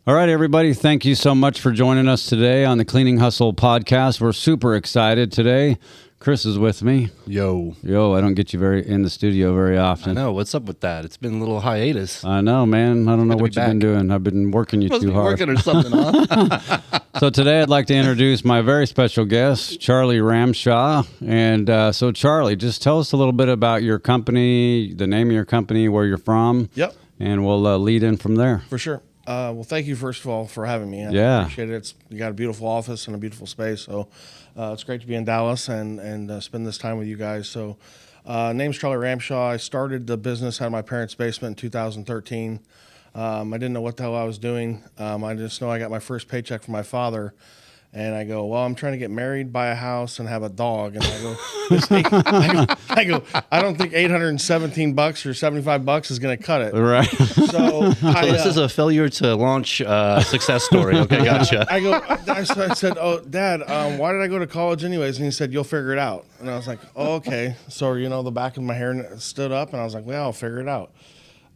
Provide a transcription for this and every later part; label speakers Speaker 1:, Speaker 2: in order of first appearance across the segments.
Speaker 1: All right, everybody. Thank you so much for joining us today on the Cleaning Hustle podcast. We're super excited today. Chris is with me.
Speaker 2: Yo,
Speaker 1: I don't get you in the studio very often.
Speaker 2: I know. What's up with that? It's been a little hiatus.
Speaker 1: I know, man. I don't know what you've been doing. I've been working you too hard.
Speaker 2: Working or something, huh?
Speaker 1: So today I'd like to introduce my very special guest, Charlie Ramshaw. And so, Charlie, just tell us a little bit about your company, the name of your company, where you're from.
Speaker 3: Yep.
Speaker 1: And we'll lead in from there.
Speaker 3: For sure. Well, thank you, first of all, for having me.
Speaker 1: Yeah.
Speaker 3: I appreciate it. You got a beautiful office and a beautiful space. So it's great to be in Dallas and spend this time with you guys. So name's Charlie Ramshaw. I started the business out of my parents' basement in 2013. I didn't know what the hell I was doing. I just know I got my first paycheck from my father. And I go, well, I'm trying to get married, buy a house, and have a dog. And I go, I don't think $817 or $75 is going to cut it.
Speaker 1: Right.
Speaker 3: So
Speaker 2: this is a failure to launch success story. Okay, gotcha.
Speaker 3: I said, oh, Dad, why did I go to college anyways? And he said, you'll figure it out. And I was like, oh, okay. So, the back of my hair stood up, and I was like, well, I'll figure it out.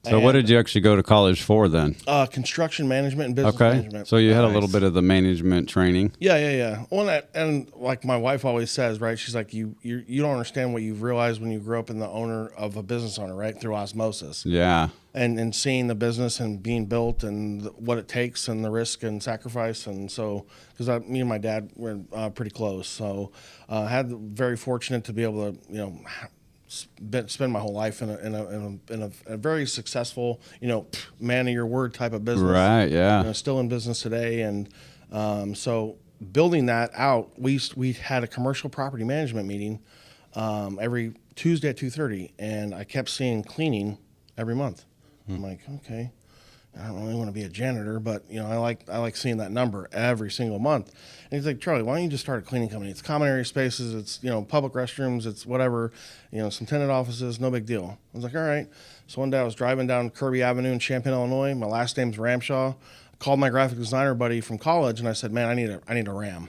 Speaker 1: So what did you actually go to college for then?
Speaker 3: Construction management and business management.
Speaker 1: So you had a little bit of the management training.
Speaker 3: Yeah. Well, and like my wife always says, right? She's like, you don't understand what you've realized when you grew up in the owner of a business owner, right? Through osmosis.
Speaker 1: Yeah.
Speaker 3: And seeing the business and being built and what it takes and the risk and sacrifice. And so, because me and my dad were pretty close. So had very fortunate to be able to, spend my whole life in a very successful, man of your word type of business.
Speaker 1: Right. Yeah.
Speaker 3: Still in business today, and so building that out, we had a commercial property management meeting every Tuesday at 2:30, and I kept seeing cleaning every month. I'm like, okay, I don't really want to be a janitor, but I like seeing that number every single month. And he's like, Charlie, why don't you just start a cleaning company? It's common area spaces, it's public restrooms, it's whatever, some tenant offices, no big deal. I was like, all right. So one day I was driving down Kirby Avenue in Champaign, Illinois. My last name's Ramshaw. I called my graphic designer buddy from college, and I said, man, I need a RAM.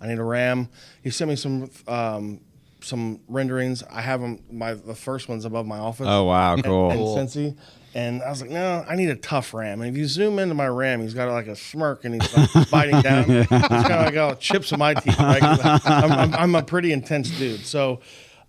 Speaker 3: I need a RAM. He sent me some renderings. I have them. The first one's above my office.
Speaker 1: Oh wow, cool.
Speaker 3: In Cincy. And I was like, no, I need a tough RAM. And if you zoom into my RAM, he's got like a smirk and he's like biting down. It's kind of like all chips in my teeth. Right? I'm a pretty intense dude. So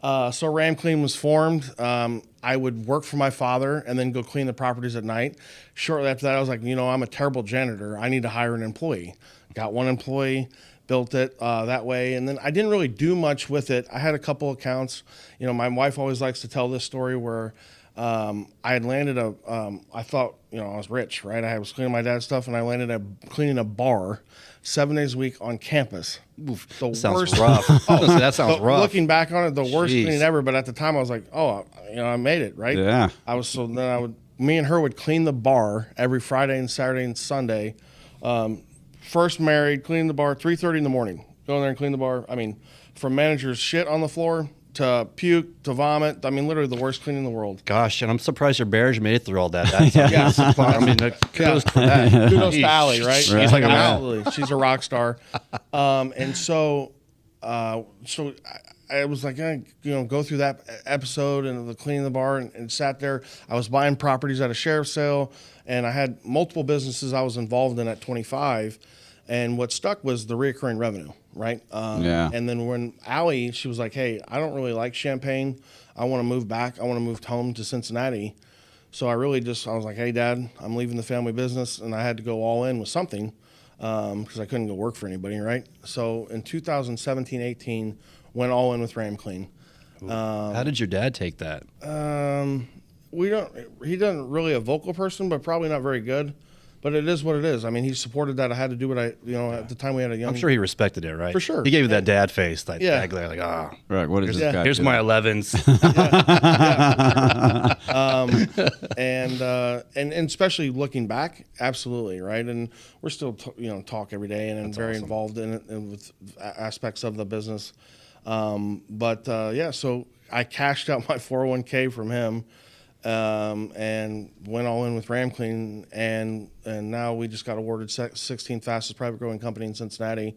Speaker 3: RAM Clean was formed. I would work for my father and then go clean the properties at night. Shortly after that, I was like, I'm a terrible janitor. I need to hire an employee. Got one employee, built it that way. And then I didn't really do much with it. I had a couple accounts. My wife always likes to tell this story where I had landed I thought, I was rich, right? I was cleaning my dad's stuff, and I landed cleaning a bar 7 days a week on campus.
Speaker 2: Oof, that sounds rough. That sounds rough.
Speaker 3: Looking back on it, the worst cleaning ever. But at the time, I was like, oh, I made it, right?
Speaker 1: Yeah.
Speaker 3: Me and her would clean the bar every Friday and Saturday and Sunday. First married, cleaning the bar 3:30 in the morning. Go in there and clean the bar. I mean, from manager's shit on the floor to puke, to vomit. I mean, literally the worst cleaning in the world.
Speaker 2: Gosh, and I'm surprised your bears made it through all that. I mean, kudos to that.
Speaker 3: Kudos to Allie, right?
Speaker 2: She's like a
Speaker 3: absolutely. She's a rock star. And so I was like, go through that episode and the cleaning the bar and sat there. I was buying properties at a sheriff's sale, and I had multiple businesses I was involved in at 25. And what stuck was the reoccurring revenue, right? And then when Allie, she was like, hey, I don't really like Champaign. I want to move back. I want to move home to Cincinnati. So I was like, hey, Dad, I'm leaving the family business. And I had to go all in with something because I couldn't go work for anybody, right? So in 2017-18, went all in with RAM Clean.
Speaker 2: How did your dad take that?
Speaker 3: He doesn't really a vocal person, but probably not very good. But it is what it is. I mean, he supported that. I had to do what at the time we had a young...
Speaker 2: I'm sure he respected it, right?
Speaker 3: For sure.
Speaker 2: He gave you that dad face. Like,
Speaker 3: yeah.
Speaker 2: Like,
Speaker 1: right, what is this guy
Speaker 2: here's
Speaker 1: doing?
Speaker 2: my 11s.
Speaker 3: And especially looking back, absolutely, right? And we're still, talk every day and very awesome. Involved in it and with aspects of the business. So I cashed out my 401k from him. And went all in with RAM Clean, and now we just got awarded 16th fastest private growing company in Cincinnati.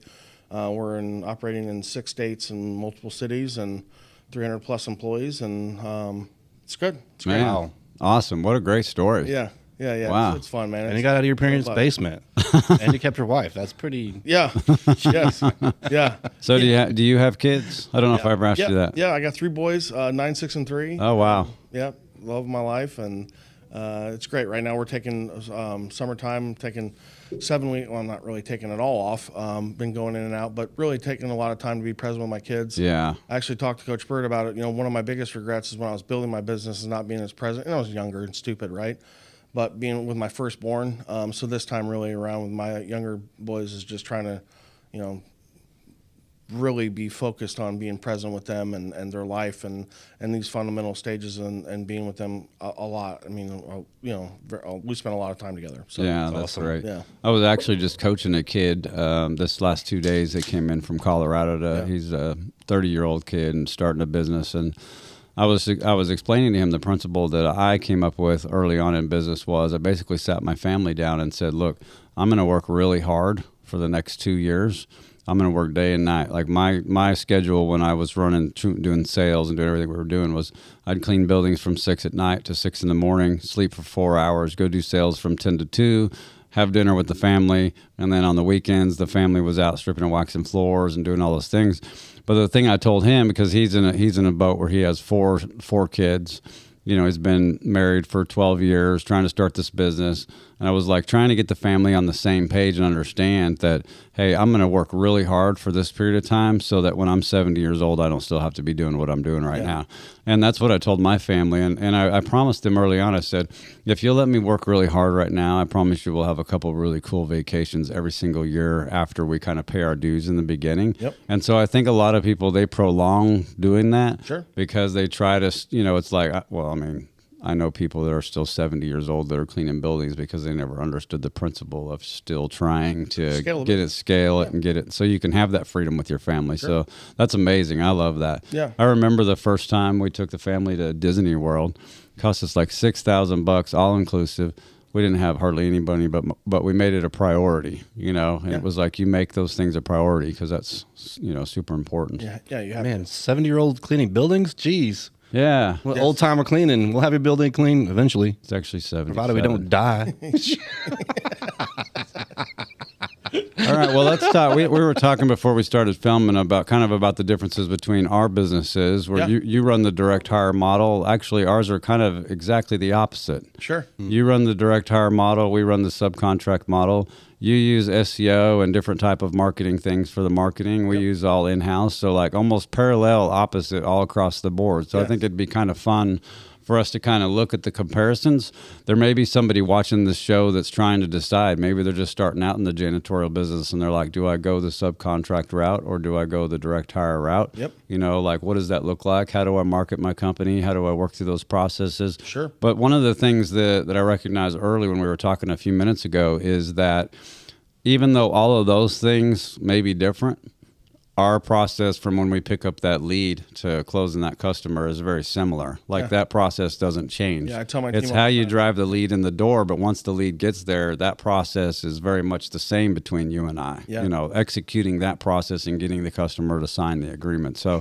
Speaker 3: We're operating in 6 states and multiple cities, and 300 plus employees, and it's good. It's great.
Speaker 1: Wow, awesome! What a great story.
Speaker 3: Yeah. Yeah.
Speaker 1: Wow.
Speaker 3: It's fun, man.
Speaker 2: And you got out of your parents' basement, and you kept your wife. That's pretty.
Speaker 3: Yeah. Yes. Yeah.
Speaker 1: So do you have kids? I don't know if I ever asked you that.
Speaker 3: Yeah, I got 3 boys, 9, 6, and 3.
Speaker 1: Oh, wow.
Speaker 3: Yeah, love my life, and it's great. Right now we're taking summertime, taking 7 weeks. Well, I'm not really taking it all off. Been going in and out, but really taking a lot of time to be present with my kids.
Speaker 1: Yeah.
Speaker 3: I actually talked to Coach Bird about it. One of my biggest regrets is when I was building my business is not being as present. I was younger and stupid, right? But being with my firstborn, so this time really around with my younger boys is just trying to, really be focused on being present with them and their life and these fundamental stages and being with them a lot. I mean, we spend a lot of time together. So
Speaker 1: Yeah, that's
Speaker 2: awesome.
Speaker 1: right.
Speaker 3: Yeah.
Speaker 1: I was actually just coaching a kid this last 2 days. They came in from Colorado. He's a 30-year-old kid and starting a business. And I was explaining to him the principle that I came up with early on in business was I basically sat my family down and said, look, I'm going to work really hard for the next 2 years. I'm going to work day and night. Like my schedule when I was doing sales and doing everything we were doing was I'd clean buildings from 6 at night to 6 in the morning, sleep for 4 hours, go do sales from 10 to 2, have dinner with the family. And then on the weekends, the family was out stripping and waxing floors and doing all those things. But the thing I told him, because he's in a boat where he has four kids, he's been married for 12 years, trying to start this business. And I was like trying to get the family on the same page and understand that, hey, I'm going to work really hard for this period of time so that when I'm 70 years old, I don't still have to be doing what I'm doing right now. And that's what I told my family. And I promised them early on, I said, if you'll let me work really hard right now, I promise you we'll have a couple of really cool vacations every single year after we kind of pay our dues in the beginning.
Speaker 3: Yep.
Speaker 1: And so I think a lot of people, they prolong doing that.
Speaker 3: Sure.
Speaker 1: Because they try to, it's like, well, I mean, I know people that are still 70 years old that are cleaning buildings because they never understood the principle of still trying to scale it and get it so you can have that freedom with your family. Sure. So that's amazing. I love that.
Speaker 3: Yeah.
Speaker 1: I remember the first time we took the family to Disney World. It cost us like $6,000 all inclusive. We didn't have hardly any money, but we made it a priority, and it was like you make those things a priority because that's, super important.
Speaker 3: Yeah, you have
Speaker 2: 70-year-old cleaning buildings? Jeez.
Speaker 1: Yeah.
Speaker 2: Well, old timer cleaning. We'll have your building clean eventually.
Speaker 1: It's actually 70.
Speaker 2: Provided we don't die.
Speaker 1: All right. Well, let's talk. We were talking before we started filming about the differences between our businesses where you run the direct hire model. Actually, ours are kind of exactly the opposite.
Speaker 3: Sure.
Speaker 1: You run the direct hire model. We run the subcontract model. You use SEO and different type of marketing things for the marketing. We use all in-house. So like almost parallel opposite all across the board. So I think it'd be kind of fun for us to kind of look at the comparisons. There may be somebody watching this show that's trying to decide. Maybe they're just starting out in the janitorial business and they're like, do I go the subcontract route or do I go the direct hire route?
Speaker 3: Yep.
Speaker 1: Like what does that look like? How do I market my company? How do I work through those processes?
Speaker 3: Sure.
Speaker 1: But one of the things that I recognized early when we were talking a few minutes ago is that even though all of those things may be different, our process from when we pick up that lead to closing that customer is very similar. Like that process doesn't change.
Speaker 3: Yeah, I tell my team
Speaker 1: it's
Speaker 3: all
Speaker 1: how
Speaker 3: the
Speaker 1: you
Speaker 3: time.
Speaker 1: drive the lead in the door, but once the lead gets there, that process is very much the same between you and I.
Speaker 3: Yeah.
Speaker 1: Executing that process and getting the customer to sign the agreement. So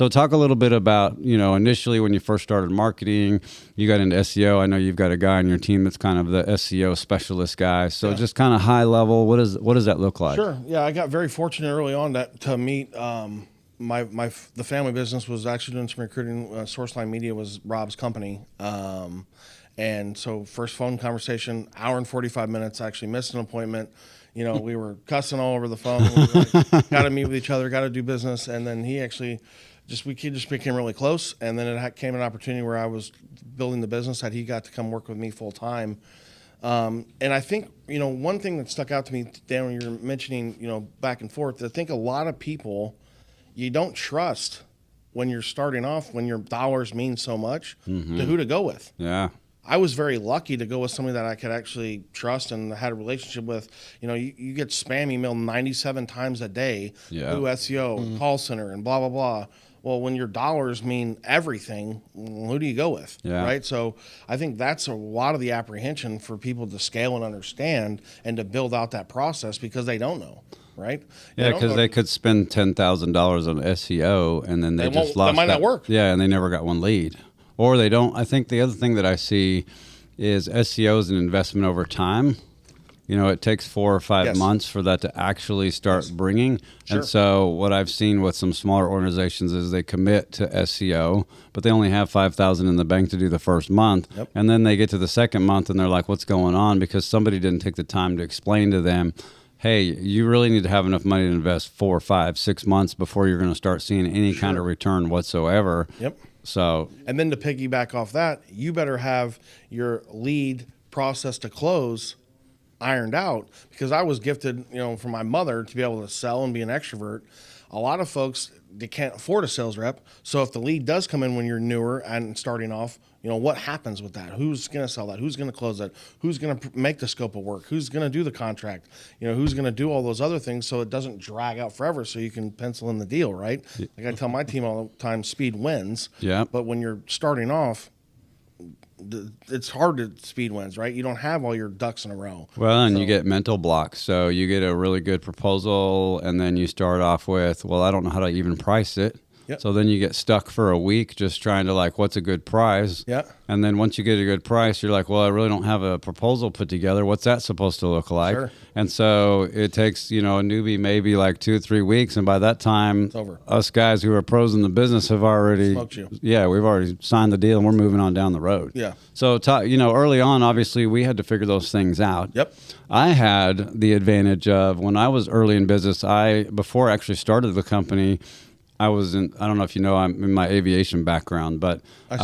Speaker 1: talk a little bit about, initially when you first started marketing, you got into SEO. I know you've got a guy on your team that's kind of the SEO specialist guy. So just kind of high level, what does that look like?
Speaker 3: Sure. Yeah, I got very fortunate early on to meet the family business was actually doing some recruiting. Sourceline Media was Rob's company, and so first phone conversation, hour and 45 minutes. Actually missed an appointment. We were cussing all over the phone. We were like, got to meet with each other, got to do business, and then he actually we just became really close. And then it came an opportunity where I was building the business that he got to come work with me full time. And I think, one thing that stuck out to me, Dan, when you're mentioning, back and forth, I think a lot of people, you don't trust when you're starting off, when your dollars mean so much, to who to go with.
Speaker 1: Yeah.
Speaker 3: I was very lucky to go with somebody that I could actually trust and had a relationship with. You get spam email 97 times a day through SEO, call center, and blah, blah, blah. Well, when your dollars mean everything, who do you go with, right? So I think that's a lot of the apprehension for people to scale and understand and to build out that process because they don't know, right?
Speaker 1: Yeah, because they could spend $10,000 on SEO and then they just lost
Speaker 3: that might not work.
Speaker 1: Yeah, and they never got one lead. Or they don't. I think the other thing that I see is SEO is an investment over time. You know, it takes 4 or 5
Speaker 3: Yes.
Speaker 1: months for that to actually start bringing.
Speaker 3: Sure.
Speaker 1: And so what I've seen with some smaller organizations is they commit to SEO, but they only have 5,000 in the bank to do the first month.
Speaker 3: Yep.
Speaker 1: And then they get to the second month and they're like, what's going on? Because somebody didn't take the time to explain to them, hey, you really need to have enough money to invest 4, 5, 6 months before you're going to start seeing any kind of return whatsoever.
Speaker 3: Yep.
Speaker 1: So,
Speaker 3: And then to piggyback off that, you better have your lead process to close ironed out, because I was gifted, you know, from my mother to be able to sell and be an extrovert. A lot of folks, they can't afford a sales rep. So if the lead does come in when you're newer and starting off, you know, what happens with that? Who's going to sell that? Who's going to close that? Who's going to make the scope of work? Who's going to do the contract? You know, who's going to do all those other things so it doesn't drag out forever so you can pencil in the deal, right? Like I tell my team all the time, speed wins.
Speaker 1: Yeah.
Speaker 3: But when you're starting off, it's hard to speed wins, right? You don't have all your ducks in a row.
Speaker 1: well, and you get mental blocks. So you get a really good proposal, and then you start off with, well, I don't know how to even price it.
Speaker 3: Yep.
Speaker 1: So then you get stuck for a week just trying to like, what's a good price?
Speaker 3: Yeah.
Speaker 1: And then once you get a good price, you're like, well, I really don't have a proposal put together. What's that supposed to look like?
Speaker 3: Sure.
Speaker 1: And so it takes, you know, a newbie maybe like 2 or 3 weeks. And by that time,
Speaker 3: It's over.
Speaker 1: us guys who are pros in the business have already,
Speaker 3: Smoked you.
Speaker 1: yeah, we've already signed the deal and we're moving on down the road.
Speaker 3: Yeah.
Speaker 1: So, you know, early on, obviously, we had to figure those things out.
Speaker 3: Yep.
Speaker 1: I had the advantage of when I was early in business, before I actually started the company, I don't know if you know, I'm in my aviation background, but
Speaker 3: I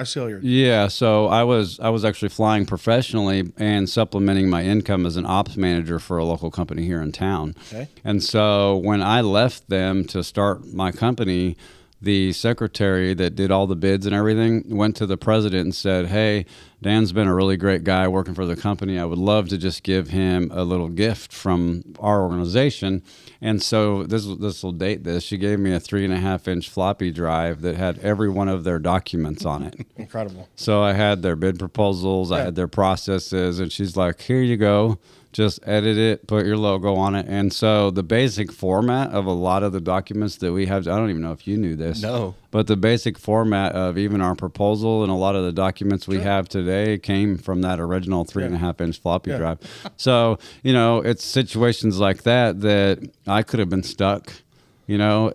Speaker 3: see all your.
Speaker 1: yeah. So I was actually flying professionally and supplementing my income as an ops manager for a local company here in town.
Speaker 3: Okay.
Speaker 1: And so when I left them to start my company, the secretary that did all the bids and everything went to the president and said, hey, Dan's been a really great guy working for the company. I would love to just give him a little gift from our organization. And so this will date this. She gave me a 3.5-inch floppy drive that had every one of their documents on it.
Speaker 3: Incredible.
Speaker 1: So I had their bid proposals, I had their processes, and she's like, here you go. Just edit it, put your logo on it. And so the basic format of a lot of the documents that we have, I don't even know if you knew this.
Speaker 2: No.
Speaker 1: But the basic format of even our proposal and a lot of the documents we have today came from that original 3.5-inch floppy drive. So, you know, it's situations like that I could have been stuck. You know,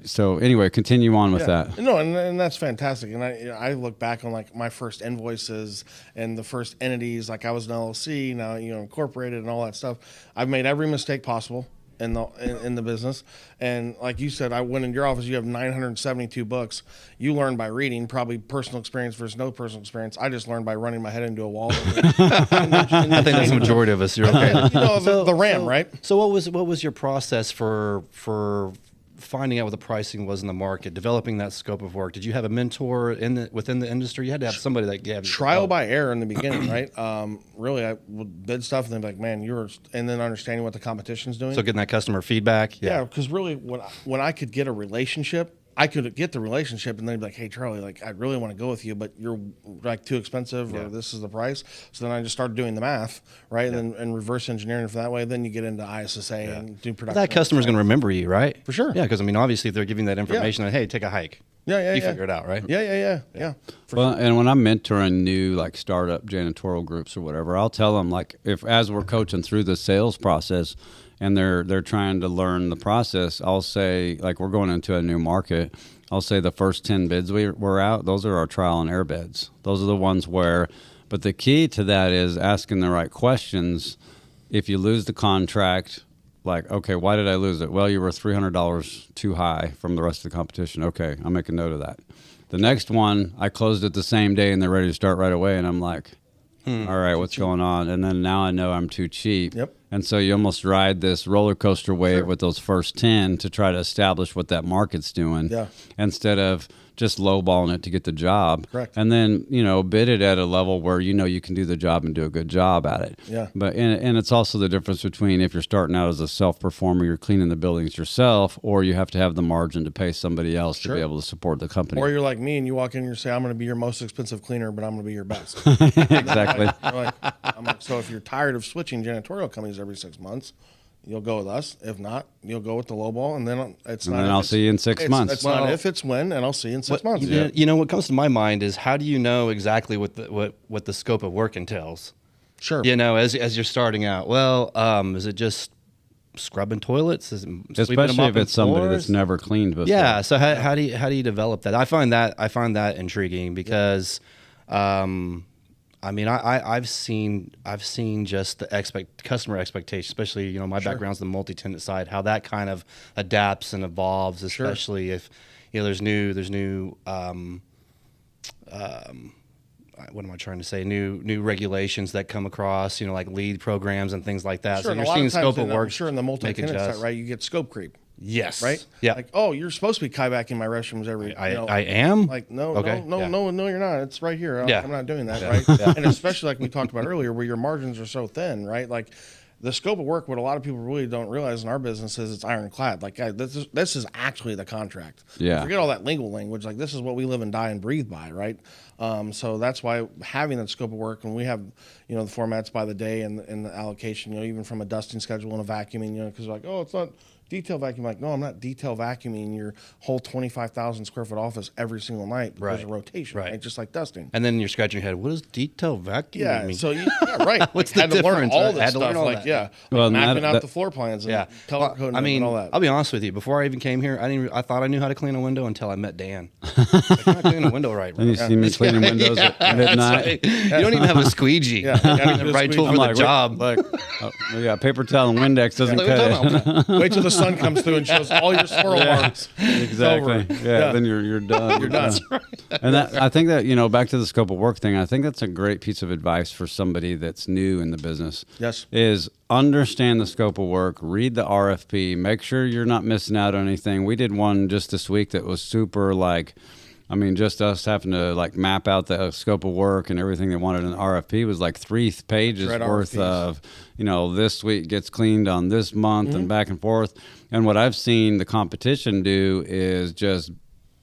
Speaker 1: so anyway, continue on with that.
Speaker 3: No, and that's fantastic. And I look back on like my first invoices and the first entities, like I was an LLC, now, you know, incorporated and all that stuff. I've made every mistake possible in the business. And like you said, I went in your office, you have 972 books. You learn by reading, probably personal experience versus no personal experience. I just learned by running my head into a wall.
Speaker 2: I think that's the majority of us. You're okay.
Speaker 3: You know, the RAM, right?
Speaker 2: So what was your process for finding out what the pricing was in the market, developing that scope of work? Did you have a mentor within the industry? You had to have somebody that gave you
Speaker 3: trial by error in the beginning, right? Really, I would bid stuff and then be like, man, and then understanding what the competition's doing.
Speaker 2: So getting that customer feedback.
Speaker 3: Yeah, because really, when I could get a relationship, I could get the relationship and then be like, hey, Charlie, like, I really want to go with you, but you're like too expensive or this is the price. So then I just started doing the math, right? And reverse engineering for that way. Then you get into ISSA and do production.
Speaker 2: That customer's going to remember you, right?
Speaker 3: For sure.
Speaker 2: Yeah, because I mean, obviously, if they're giving that information, that, hey, take a hike. You figure it out, right?
Speaker 3: Yeah.
Speaker 1: Well, and when I'm mentoring new like startup janitorial groups or whatever, I'll tell them like as we're coaching through the sales process and they're trying to learn the process, I'll say like we're going into a new market. I'll say the first 10 bids we're out, those are our trial and error bids. Those are the ones but the key to that is asking the right questions. If you lose the contract, like, okay, why did I lose it? Well, you were $300 too high from the rest of the competition. Okay, I'll make a note of that. The next one, I closed it the same day and they're ready to start right away. And I'm like, all right, what's going on? And then now I know I'm too cheap.
Speaker 3: Yep.
Speaker 1: And so you almost ride this roller coaster wave with those first 10 to try to establish what that market's doing instead of just lowballing it to get the job.
Speaker 3: Correct.
Speaker 1: And then, you know, bid it at a level where you know you can do the job and do a good job at it.
Speaker 3: Yeah.
Speaker 1: But and it's also the difference between if you're starting out as a self-performer, you're cleaning the buildings yourself, or you have to have the margin to pay somebody else to be able to support the company.
Speaker 3: Or you're like me and you walk in and you say, I'm going to be your most expensive cleaner, but I'm going to be your best.
Speaker 1: Exactly.
Speaker 3: I'm like, so if you're tired of switching janitorial companies every 6 months, you'll go with us. If not, you'll go with the low ball, and then it's
Speaker 1: And
Speaker 3: not.
Speaker 1: then
Speaker 3: if
Speaker 1: I'll
Speaker 3: it's-
Speaker 1: see you in 6 months.
Speaker 3: It's not if, it's when, and I'll see you in 6 months.
Speaker 2: You know, what comes to my mind is how do you know exactly what the scope of work entails?
Speaker 3: Sure.
Speaker 2: You know, as you're starting out. Well, is it just scrubbing toilets? Is it sweeping them
Speaker 1: Especially
Speaker 2: up
Speaker 1: if
Speaker 2: in
Speaker 1: it's somebody
Speaker 2: floors?
Speaker 1: that's never cleaned before.
Speaker 2: Yeah. So how do you develop that? I find that intriguing because, I mean, I've seen just the customer expectation, especially, you know, my background's the multi-tenant side, how that kind of adapts and evolves, especially if, you know, there's new what am I trying to say? New regulations that come across, you know, like lead programs and things like that.
Speaker 3: Sure,
Speaker 2: So
Speaker 3: and
Speaker 2: you're
Speaker 3: a lot
Speaker 2: seeing
Speaker 3: of times
Speaker 2: scope of work.
Speaker 3: Sure, in the multi-tenant
Speaker 2: make
Speaker 3: side,
Speaker 2: adjust.
Speaker 3: right? You get scope creep.
Speaker 2: Yes.
Speaker 3: Right?
Speaker 2: Yeah.
Speaker 3: Like, oh, you're supposed to be kayaking my restrooms every.
Speaker 2: I
Speaker 3: you know,
Speaker 2: am.
Speaker 3: Like, no,
Speaker 2: Okay.
Speaker 3: no,
Speaker 2: Yeah.
Speaker 3: you're not. It's right here.
Speaker 2: Yeah.
Speaker 3: I'm not doing that, right? And especially like we talked about earlier, where your margins are so thin, right? Like, the scope of work, what a lot of people really don't realize in our business is it's ironclad. Like, guys, this is actually the contract.
Speaker 1: Yeah.
Speaker 3: Forget all that legal language. Like, this is what we live and die and breathe by, right? So that's why having that scope of work, and we have, you know, the formats by the day and the allocation, you know, even from a dusting schedule and a vacuuming, you know, because like, oh, it's not detail vacuum. Like, no, I'm not detail vacuuming your whole 25,000 square foot office every single night. There's a rotation, right? Just like dusting.
Speaker 2: And then you're scratching your head. What does detail vacuum mean?
Speaker 3: So right.
Speaker 2: What's
Speaker 3: had
Speaker 2: the
Speaker 3: to learn
Speaker 2: difference?
Speaker 3: all
Speaker 2: I
Speaker 3: this
Speaker 2: had to learn
Speaker 3: stuff.
Speaker 2: all
Speaker 3: Like,
Speaker 2: that.
Speaker 1: Well,
Speaker 3: mapping out
Speaker 1: that-
Speaker 3: the floor plans and
Speaker 2: Yeah.
Speaker 3: color coding
Speaker 2: I mean,
Speaker 3: and all that.
Speaker 2: I'll be honest with you. Before I even came here, I thought I knew how to clean a window until I met Dan. Like, I'm not cleaning a window right.
Speaker 1: Then you see me cleaning windows at midnight.
Speaker 2: You don't even have a squeegee.
Speaker 3: Yeah, you gotta do a
Speaker 2: right tool
Speaker 3: squeegee.
Speaker 2: for the job.
Speaker 1: Look, we got paper towel and Windex doesn't
Speaker 2: Like, what are you
Speaker 1: cut
Speaker 2: talking
Speaker 1: it.
Speaker 2: about?
Speaker 3: Wait till the sun comes through and shows all your swirl marks.
Speaker 1: Exactly.
Speaker 3: It's over.
Speaker 1: Yeah, then you're done.
Speaker 3: You're done.
Speaker 1: And that, I think that, you know, back to the scope of work thing, I think that's a great piece of advice for somebody that's new in the business.
Speaker 3: Yes.
Speaker 1: Is understand the scope of work, read the RFP, make sure you're not missing out on anything. We did one just this week that was super like, I mean, just us having to like map out the scope of work and everything they wanted in the RFP was like 3 pages
Speaker 3: Right,
Speaker 1: worth
Speaker 3: RFPs.
Speaker 1: of, you know, this week gets cleaned on this month and back and forth. And what I've seen the competition do is just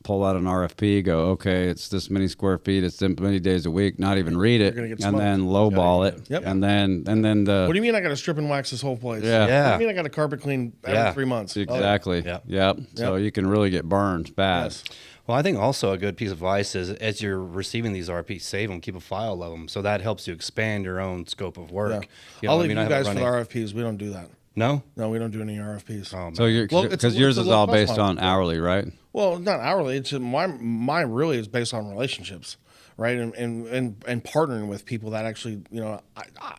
Speaker 1: pull out an RFP, go, okay, it's this many square feet, it's this many days a week, not even read it,
Speaker 3: gonna get
Speaker 1: and
Speaker 3: smoked.
Speaker 1: then lowball it.
Speaker 3: Yep.
Speaker 1: And then the
Speaker 3: What do you mean I got to strip and wax this whole place?
Speaker 1: Yeah.
Speaker 3: What do
Speaker 2: Yeah.
Speaker 3: you mean I got to carpet clean every 3 months?
Speaker 1: exactly.
Speaker 2: Yeah.
Speaker 1: Yep. So you can really get burned bad.
Speaker 3: Yes.
Speaker 2: Well, I think also a good piece of advice is as you're receiving these RPs, save them, keep a file of them. So that helps you expand your own scope of
Speaker 3: Yeah.
Speaker 2: work. You know,
Speaker 3: I'll
Speaker 2: I
Speaker 3: leave
Speaker 2: mean,
Speaker 3: you
Speaker 2: I have it
Speaker 3: guys for the
Speaker 2: running-
Speaker 3: RFPs. We don't do that.
Speaker 2: No?
Speaker 3: No, we don't do any RFPs.
Speaker 2: Oh, man.
Speaker 1: So you're
Speaker 3: Well, it's
Speaker 1: because
Speaker 3: a-
Speaker 1: yours
Speaker 3: it's a
Speaker 1: is all
Speaker 3: low-cost
Speaker 1: based
Speaker 3: model.
Speaker 1: on hourly, right?
Speaker 3: Well, not hourly. It's just mine really is based on relationships, right? And partnering with people that actually, you know,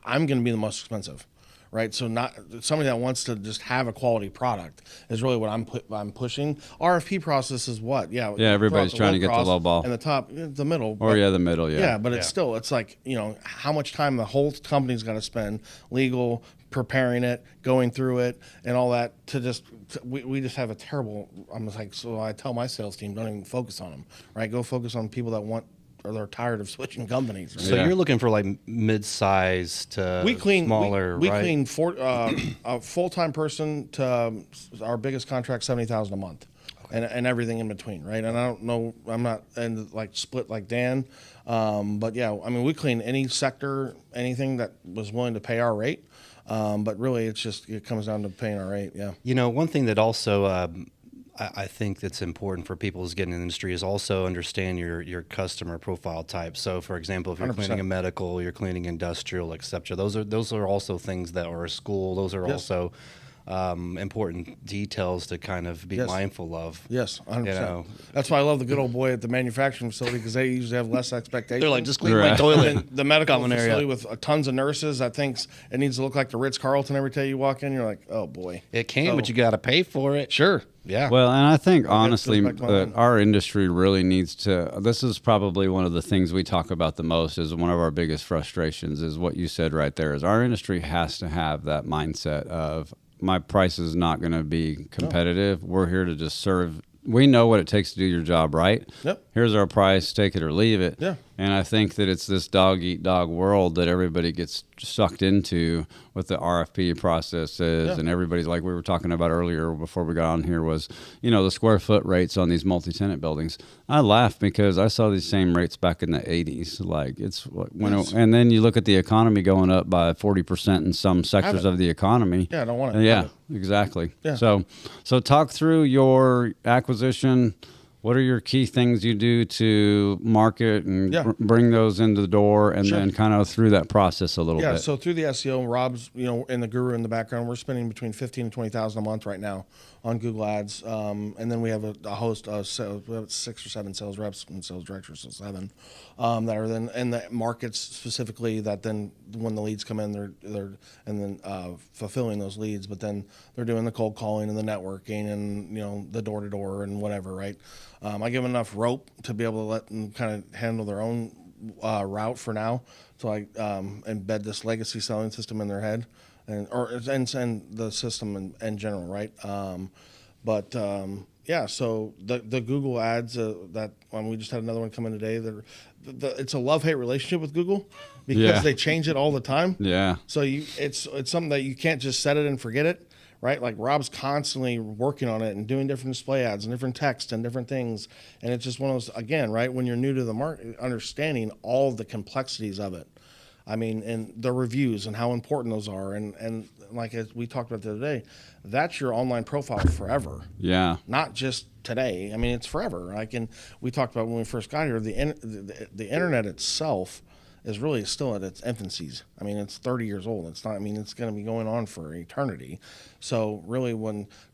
Speaker 3: I'm going to be the most expensive, right? So not somebody that wants to just have a quality product is really what I'm pushing. RFP process is what? Yeah,
Speaker 1: everybody's
Speaker 3: the
Speaker 1: trying to
Speaker 3: low
Speaker 1: get the
Speaker 3: cost
Speaker 1: low ball.
Speaker 3: and the top, the middle.
Speaker 1: Or the middle, yeah.
Speaker 3: Yeah, but it's still, it's like, you know, how much time the whole company's got to spend legal, preparing it, going through it, and all that to just, we just have a terrible, I'm just like, so I tell my sales team, don't even focus on them, right? Go focus on people that want, or they're tired of switching companies. Right?
Speaker 2: So
Speaker 1: Yeah.
Speaker 2: you're looking for like mid-size to
Speaker 3: We clean,
Speaker 2: smaller,
Speaker 3: we
Speaker 2: right?
Speaker 3: clean a full-time person to our biggest contract, $70,000 a month. And everything in between, right? And I don't know, I'm not and like split like Dan, but yeah, I mean, we clean any sector, anything that was willing to pay our rate. But really, it comes down to paying our rate. Yeah.
Speaker 2: You know, one thing that also I think that's important for people who's getting in the industry is also understand your customer profile type. So, for example, if you're
Speaker 3: 100%.
Speaker 2: cleaning a medical, you're cleaning industrial, etc. Those are also things that are a school. Those are also important details to kind of be
Speaker 3: Yes.
Speaker 2: mindful of.
Speaker 3: Yes, 100%.
Speaker 2: You know.
Speaker 3: That's why I love the good old boy at the manufacturing facility because they usually have less expectations.
Speaker 2: They're like, just clean my
Speaker 1: Right.
Speaker 2: toilet.
Speaker 3: And the medical
Speaker 2: Common area.
Speaker 3: facility with tons of nurses that thinks it needs to look like the Ritz-Carlton every day you walk in. You're like, oh boy.
Speaker 2: It can, but you got to pay for it.
Speaker 3: Sure.
Speaker 2: Yeah.
Speaker 1: Well, and I think honestly
Speaker 3: goes back to my
Speaker 1: that
Speaker 3: line.
Speaker 1: our industry really needs to. This is probably one of the things we talk about the most. Is one of our biggest frustrations. Is what you said right there. Is our industry has to have that mindset of my price is not going to be competitive. We're here to just serve. We know what it takes to do your job right.
Speaker 3: Yep.
Speaker 1: Here's our price. Take it or leave it.
Speaker 3: Yeah.
Speaker 1: And I think that it's this dog eat dog world that everybody gets sucked into with the RFP processes. And everybody's like we were talking about earlier before we got on here was, the square foot rates on these multi-tenant buildings. I laugh because I saw these same rates back in the 80s. Like and then you look at the economy going up by 40% in some sectors of the economy.
Speaker 3: Yeah, I don't want it.
Speaker 1: Yeah, exactly.
Speaker 3: Yeah.
Speaker 1: So talk through your acquisition. What are your key things you do to market and bring those into the door, and then kind of through that process a little bit?
Speaker 3: Yeah, so through the SEO, Rob's, and the guru in the background, we're spending between $15,000 and $20,000 a month right now on Google Ads, and then we have a host of sales. We have 6 or 7 sales reps and sales directors, so 7 that are then in the markets specifically. That then when the leads come in, they're and then fulfilling those leads, but then they're doing the cold calling and the networking and the door to door and whatever, right? I give them enough rope to be able to let them kind of handle their own route for now. So I embed this legacy selling system in their head, and the system in general, right? So the Google ads that we just had another one come in today. It's a love-hate relationship with Google because they change it all the time.
Speaker 1: Yeah.
Speaker 3: So it's something that you can't just set it and forget it. Right, like Rob's constantly working on it and doing different display ads and different text and different things, and it's just one of those, again, right, when you're new to the market, understanding all the complexities of it. I mean, and the reviews and how important those are, and like as we talked about the other day, that's your online profile forever.
Speaker 1: Yeah,
Speaker 3: not just today. I mean, it's forever. We talked about when we first got here, the internet itself is really still at its infancies. I mean, it's 30 years old. It's not. I mean, it's going to be going on for eternity. So really,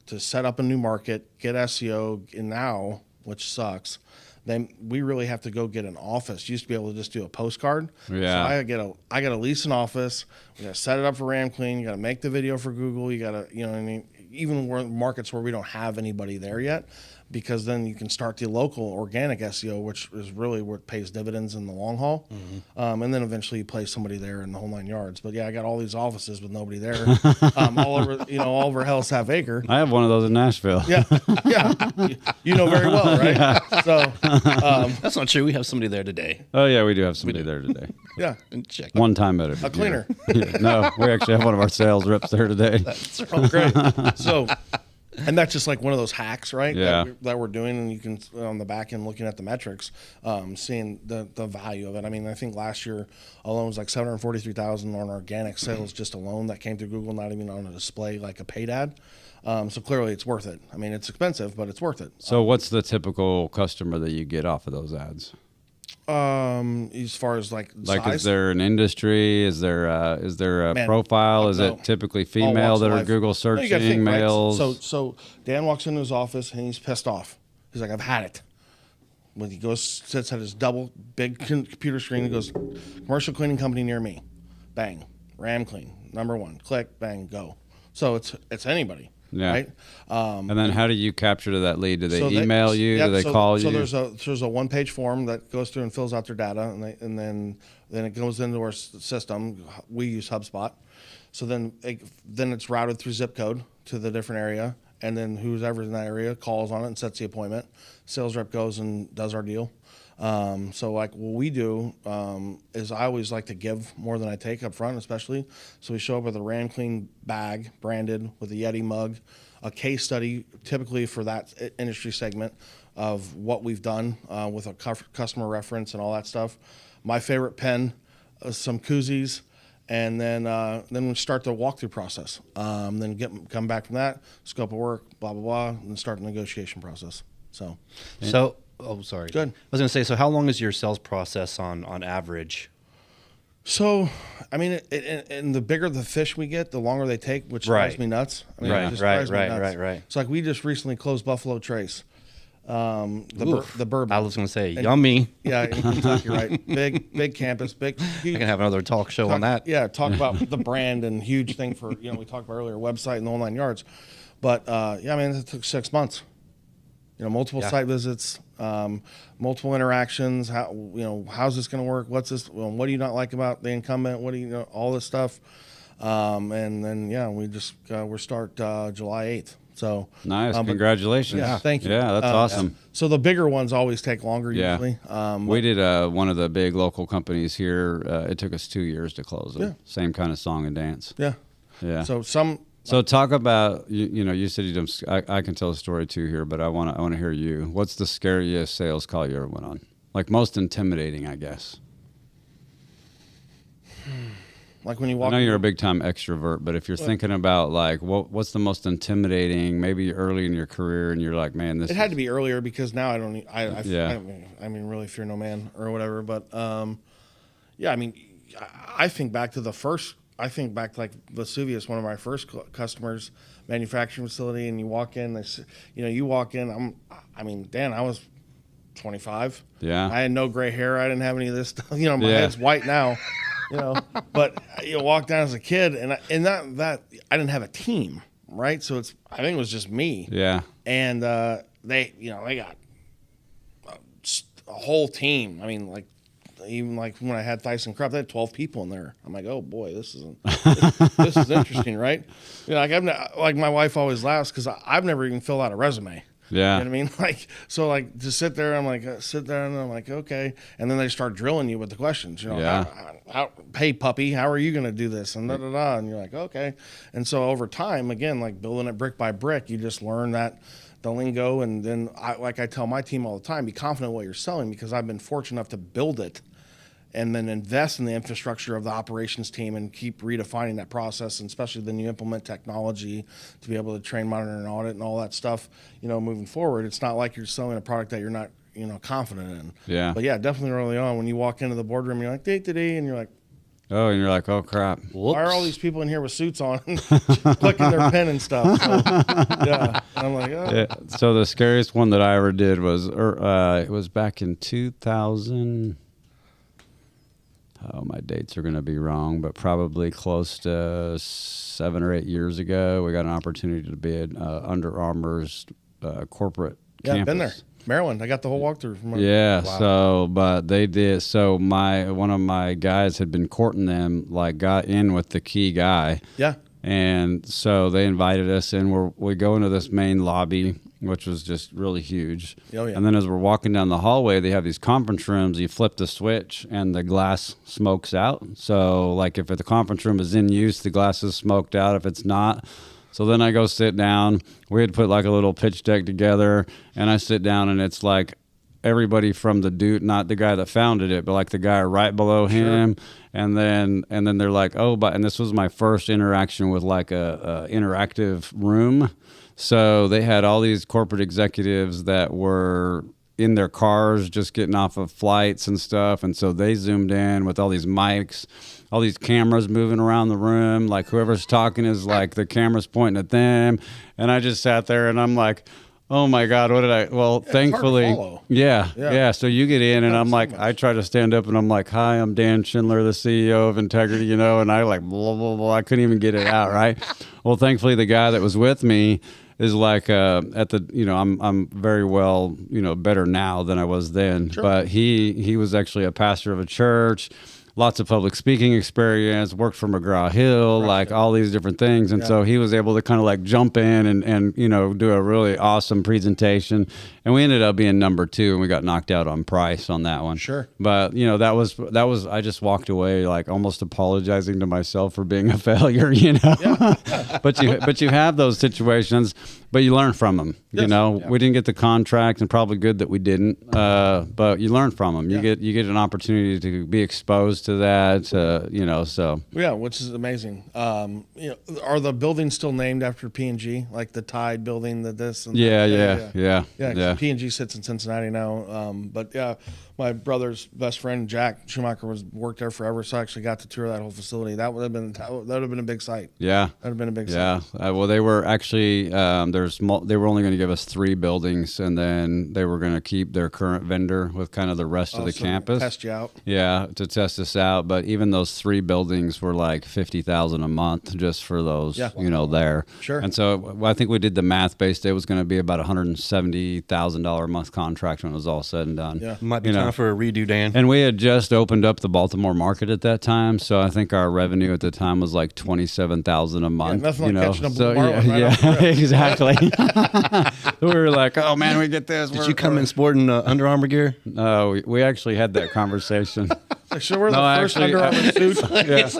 Speaker 3: to set up a new market, get SEO now, which sucks, then we really have to go get an office. Used to be able to just do a postcard.
Speaker 1: Yeah.
Speaker 3: So I got to lease an office. We got to set it up for RamClean. You got to make the video for Google. You got to, what I mean, even markets where we don't have anybody there yet, because then you can start the local organic SEO, which is really what pays dividends in the long haul. Mm-hmm. And then eventually you place somebody there in the whole 9 yards. But yeah, I got all these offices with nobody there, all over Hell's Half Acre.
Speaker 1: I have one of those in Nashville.
Speaker 3: Yeah, you know very well, right? Yeah. So
Speaker 2: that's not true. We have somebody there today.
Speaker 1: Oh yeah, we do have somebody there today.
Speaker 3: Yeah,
Speaker 2: check
Speaker 1: one time at
Speaker 3: a cleaner.
Speaker 1: Yeah. No, we actually have one of our sales reps there today.
Speaker 2: That's right.
Speaker 3: Oh, great. So. And that's just like one of those hacks, right?
Speaker 1: Yeah.
Speaker 3: That we're doing, and you can on the back end looking at the metrics, seeing the value of it. I mean, I think last year alone was like 743,000 on organic sales just alone that came through Google, not even on a display like a paid ad. So clearly, it's worth it. I mean, it's expensive, but it's worth it.
Speaker 1: So, what's the typical customer that you get off of those ads?
Speaker 3: As far as like size?
Speaker 1: Is there an industry? Is there a profile? Is it typically female that are Google searching, males?
Speaker 3: Right? So Dan walks into his office and he's pissed off. He's like, I've had it. When he goes, sits at his big computer screen, he goes, commercial cleaning company near me. Bang. RamClean. #1. Click. Bang. Go. So it's anybody.
Speaker 1: Yeah.
Speaker 3: Right.
Speaker 1: And then how do you capture that lead? Do they email you? Do they call you?
Speaker 3: So there's a 1-page form that goes through and fills out their data, and then it goes into our system. We use HubSpot. So then it's routed through zip code to the different area, and then whoever's in that area calls on it and sets the appointment. Sales rep goes and does our deal. So like what we do is I always like to give more than I take up front, especially. So we show up with a RamClean bag branded with a Yeti mug, a case study typically for that industry segment of what we've done with a customer reference and all that stuff. My favorite pen, some koozies, and then we start the walkthrough process. Then come back from that, scope of work, blah, blah, blah, and start the negotiation process.
Speaker 2: Oh, sorry.
Speaker 3: Good.
Speaker 2: I was going to say, so how long is your sales process on average?
Speaker 3: So, I mean, and the bigger the fish we get, the longer they take, which drives me nuts. I mean,
Speaker 2: Right.
Speaker 3: So, like, we just recently closed Buffalo Trace, the bourbon.
Speaker 2: I was going to say, yummy.
Speaker 3: Yeah, in Kentucky, right? Big campus, huge.
Speaker 2: I can have another talk show on that.
Speaker 3: Yeah, talk about the brand and huge thing for, we talked about earlier, website and the whole 9 yards. But, I mean, it took 6 months. Multiple site visits, multiple interactions. How's this going to work? What's this? What do you not like about the incumbent? What do all this stuff? And then we just we're start July 8th. So
Speaker 1: nice.
Speaker 3: but-
Speaker 1: Congratulations.
Speaker 3: Yeah, thank you.
Speaker 1: Yeah, that's awesome.
Speaker 3: So the bigger ones always take longer
Speaker 1: Yeah.
Speaker 3: usually.
Speaker 1: We did one of the big local companies here. It took us 2 years to close them.
Speaker 3: Yeah.
Speaker 1: Same kind of song and dance.
Speaker 3: Yeah.
Speaker 1: Yeah.
Speaker 3: So
Speaker 1: talk about you know, you said you don't. I can tell a story too here, but I want to hear you. What's the scariest sales call you ever went on? Like most intimidating, I guess.
Speaker 3: like when you
Speaker 1: I
Speaker 3: walk.
Speaker 1: know you're a big time extrovert, but if you're thinking about like what's the most intimidating, maybe early in your career, and you're like, man, this.
Speaker 3: It had to be earlier because now I don't.
Speaker 1: Yeah.
Speaker 3: I mean, really fear no man or whatever. But yeah, I mean, I think back to the first. I think back to like Vesuvius, one of my first customers, manufacturing facility, and you walk in. You walk in. I mean, Dan, I was 25.
Speaker 1: Yeah.
Speaker 3: I had no gray hair. I didn't have any of this stuff. You know, my head's white now. You know, but you walk down as a kid, and that I didn't have a team, right? So I think it was just me.
Speaker 1: Yeah.
Speaker 3: And they got a whole team. I mean, like even like when I had Thyssen Krupp, they had 12 people in there. I'm like, oh boy, this is interesting, right? You know, like my wife always laughs because I've never even filled out a resume.
Speaker 1: Yeah.
Speaker 3: You know what I mean? Like, so like to sit there, I'm like, sit there and I'm like, okay. And then they start drilling you with the questions, you know,
Speaker 1: Yeah.
Speaker 3: hey puppy, how are you going to do this? And and you're like, okay. And so over time, again, like building it brick by brick, you just learn that the lingo. And then I tell my team all the time, be confident in what you're selling, because I've been fortunate enough to build it and then invest in the infrastructure of the operations team and keep redefining that process. And especially then you implement technology to be able to train, monitor, and audit and all that stuff, you know, moving forward. It's not like you're selling a product that you're not, you know, confident in.
Speaker 1: Yeah.
Speaker 3: But yeah, definitely early on when you walk into the boardroom and you're like, day, and you're like,
Speaker 1: Oh, and you're like, oh crap.
Speaker 3: why are all these people in here with suits on, clicking their pen and stuff? So, yeah. And I'm like, oh.
Speaker 1: Yeah. So the scariest one that I ever did was, it was back in 2000. Oh, my dates are going to be wrong, but probably close to 7 or 8 years ago, we got an opportunity to be at Under Armour's corporate campus.
Speaker 3: I've been there. Maryland. I got the whole walkthrough. From
Speaker 1: Yeah.
Speaker 3: Wow.
Speaker 1: So, but they did. So one of my guys had been courting them, like got in with the key guy.
Speaker 3: Yeah.
Speaker 1: And so they invited us in. We go into this main lobby, which was just really huge.
Speaker 3: Oh, yeah.
Speaker 1: And then as we're walking down the hallway, they have these conference rooms. You flip the switch and the glass smokes out. So like if the conference room is in use, the glass is smoked out. If it's not. So then I go sit down. We had put like a little pitch deck together, and I sit down, and it's like everybody from the dude, not the guy that founded it, but like the guy right below him. And then they're like, oh, and this was my first interaction with like a interactive room. So they had all these corporate executives that were in their cars just getting off of flights and stuff. And so they zoomed in with all these mics, all these cameras moving around the room. Like whoever's talking is like the camera's pointing at them. And I just sat there and I'm like, oh my God, what did I? Well, thankfully, yeah. So you get in, and I'm like, I try to stand up, and I'm like, hi, I'm Dan Schindler, the CEO of Integrity, you know, and I like, blah, blah, blah. I couldn't even get it out, right? Well, thankfully, the guy that was with me is like, at the, you know, I'm very well, you know, better now than I was then. Sure. But he was actually a pastor of a church. Lots of public speaking experience, worked for McGraw-Hill, like all these different things. And so he was able to kind of like jump in and, you know, do a really awesome presentation. And we ended up being number 2, and we got knocked out on price on that one.
Speaker 3: Sure.
Speaker 1: But, you know, that was, I just walked away like almost apologizing to myself for being a failure, you know. Yeah. but you have those situations, but you learn from them. Yes. You know, we didn't get the contract, and probably good that we didn't. But you learn from them. You get an opportunity to be exposed to that, you know, so.
Speaker 3: Yeah, which is amazing. You know, are the buildings still named after P&G, like the Tide building, the this and that? Yeah. P&G sits in Cincinnati now. But yeah, my brother's best friend, Jack Schumacher, worked there forever, so I actually got to tour that whole facility. That would have been a big site.
Speaker 1: Yeah.
Speaker 3: That would have been a big site.
Speaker 1: Yeah. Well, they were actually, they were only going to give us 3 buildings, and then they were going to keep their current vendor with kind of the rest of the campus.
Speaker 3: Test you out.
Speaker 1: Yeah, to test us this out, but even those 3 buildings were like $50,000 a month just for those, there.
Speaker 3: Sure.
Speaker 1: And so I think we did the math based. It was going to be about $170,000 a month contract when it was all said and done.
Speaker 3: Yeah.
Speaker 2: Might be time for a redo, Dan.
Speaker 1: And we had just opened up the Baltimore market at that time, so I think our revenue at the time was like $27,000 a month.
Speaker 3: Nothing like catching a
Speaker 1: so
Speaker 3: blue marlin right off the rip.
Speaker 1: exactly. We were like, oh man, we get this.
Speaker 2: Did you come in sporting Under Armour gear?
Speaker 1: No, we actually had that conversation.
Speaker 3: Like, so we're the
Speaker 1: No,
Speaker 3: first
Speaker 1: actually,
Speaker 3: Under Armour suits.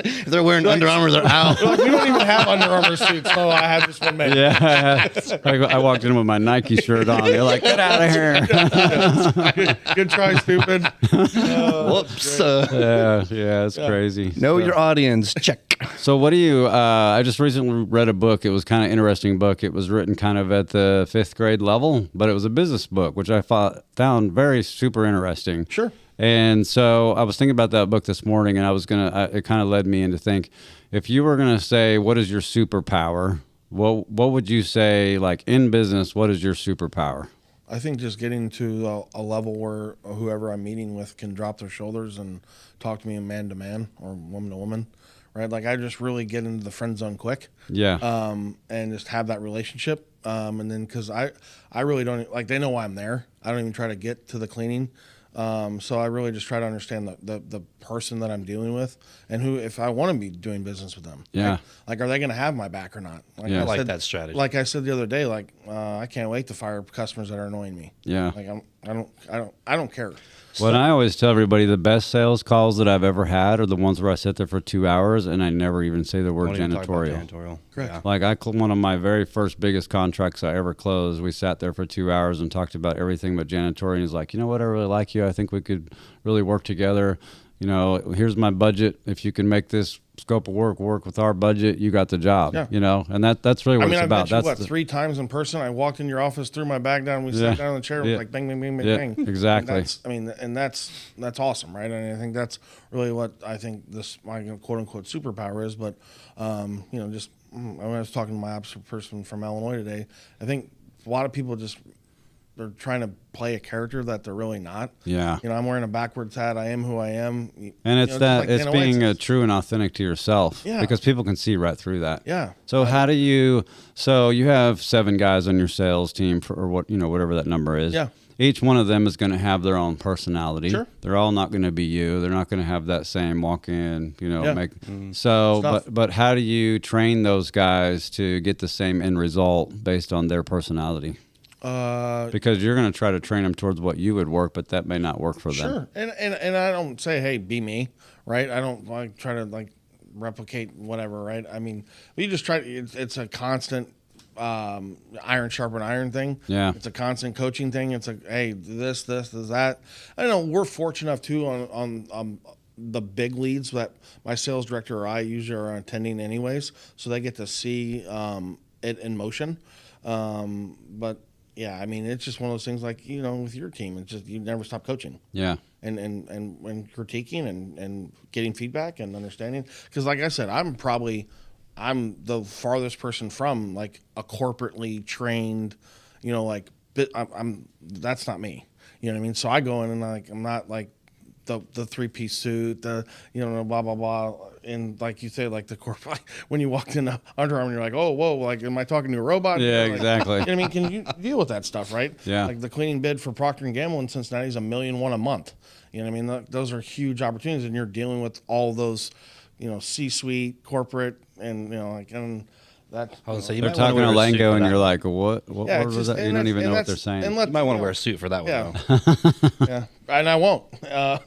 Speaker 2: If they're wearing Under Armour, they're out.
Speaker 3: Like, we don't even have Under Armour suits. Oh, I have this one made.
Speaker 1: Yeah, I walked in with my Nike shirt on. They're like, get out of here.
Speaker 3: Good try, stupid.
Speaker 2: Whoops.
Speaker 1: Yeah, it's crazy.
Speaker 2: Know your audience. Check.
Speaker 1: So what do you, I just recently read a book. It was kind of interesting book. It was written kind of at the 5th grade level, but it was a business book, which I found very super interesting.
Speaker 3: Sure.
Speaker 1: And so I was thinking about that book this morning, and it kind of led me into think, if you were going to say, what is your superpower? What would you say, like in business, what is your superpower?
Speaker 3: I think just getting to a level where whoever I'm meeting with can drop their shoulders and talk to me man to man or woman to woman, right? Like I just really get into the friend zone quick.
Speaker 1: Yeah.
Speaker 3: And just have that relationship. And then because I really don't, like they know why I'm there. I don't even try to get to the cleaning. So I really just try to understand the person that I'm dealing with and who, if I want to be doing business with them.
Speaker 1: Yeah.
Speaker 3: Like, are they going to have my back or not? Like
Speaker 1: Yeah.
Speaker 2: I like that strategy.
Speaker 3: Like I said the other day, like I can't wait to fire customers that are annoying me.
Speaker 1: Yeah.
Speaker 3: Like I don't care.
Speaker 1: Well, I always tell everybody the best sales calls that I've ever had are the ones where I sit there for 2 hours and I never even say the word
Speaker 2: Don't even talk about
Speaker 1: janitorial.
Speaker 2: janitorial.
Speaker 3: Correct.
Speaker 2: Yeah.
Speaker 1: Like one of my very first biggest contracts I ever closed, we sat there for 2 hours and talked about everything but janitorial. And he's like, you know what, I really like you. I think we could really work together. You know, here's my budget. If you can make this scope of work with our budget, you got the job.
Speaker 3: Yeah.
Speaker 1: You know, and that's really what it's
Speaker 3: I've
Speaker 1: about.
Speaker 3: met you, 3 times in person. I walked in your office, threw my bag down, we sat down in the chair,
Speaker 1: Yeah.
Speaker 3: like bang, bang, bang, bang,
Speaker 1: Yeah,
Speaker 3: bang.
Speaker 1: exactly.
Speaker 3: And that's awesome, right? And I think that's really what I think this my quote unquote superpower is. But just when I was talking to my ops person from Illinois today, I think a lot of people they're trying to play a character that they're really not.
Speaker 1: Yeah.
Speaker 3: You know, I'm wearing a backwards hat. I am who I am.
Speaker 1: And it's
Speaker 3: just
Speaker 1: that
Speaker 3: like
Speaker 1: it's
Speaker 3: Dana White
Speaker 1: being
Speaker 3: says.
Speaker 1: true and authentic to yourself.
Speaker 3: Yeah.
Speaker 1: Because people can see right through that.
Speaker 3: Yeah.
Speaker 1: So how do you? So you have 7 guys on your sales team or whatever that number is.
Speaker 3: Yeah.
Speaker 1: Each one of them is going to have their own personality.
Speaker 3: Sure.
Speaker 1: They're all not going to be you. They're not going to have that same walk in.
Speaker 3: Yeah.
Speaker 1: So,
Speaker 3: Stuff.
Speaker 1: but how do you train those guys to get the same end result based on their personality? Because you're going to try to train them towards what you would work, but that may not work for them.
Speaker 3: Sure, and I don't say, hey, be me, right? I don't like try to replicate whatever, right? I mean, you just try. It's a constant iron sharpen iron thing.
Speaker 1: Yeah,
Speaker 3: it's a constant coaching thing. It's like, hey, this, that. I know we're fortunate enough too on the big leads that my sales director or I usually are attending anyways, so they get to see it in motion. But yeah, I mean, it's just one of those things like, with your team, it's just, you never stop coaching.
Speaker 1: Yeah.
Speaker 3: And critiquing and getting feedback and understanding. Because like I said, I'm the farthest person from like a corporately trained, that's not me. You know what I mean? So I go in and I'm not like the 3-piece suit, blah, blah, blah. And like you say, like the corporate, when you walked in Under Armour, you're like, oh, whoa, like, am I talking to a robot?
Speaker 1: Yeah,
Speaker 3: Like,
Speaker 1: exactly.
Speaker 3: You know what I mean? Can you deal with that stuff, right?
Speaker 1: Yeah.
Speaker 3: Like the cleaning bid for Procter & Gamble in Cincinnati is $1.1 million a month. You know what I mean? Those are huge opportunities, and you're dealing with all those, C-suite, corporate, and, and that.
Speaker 1: They're talking a lingo, and you're like, what
Speaker 3: Yeah,
Speaker 1: was that? You don't even know what they're saying.
Speaker 3: And
Speaker 2: You might want to wear a suit for that one,
Speaker 3: Yeah.
Speaker 2: though.
Speaker 3: Yeah, and I won't. I'll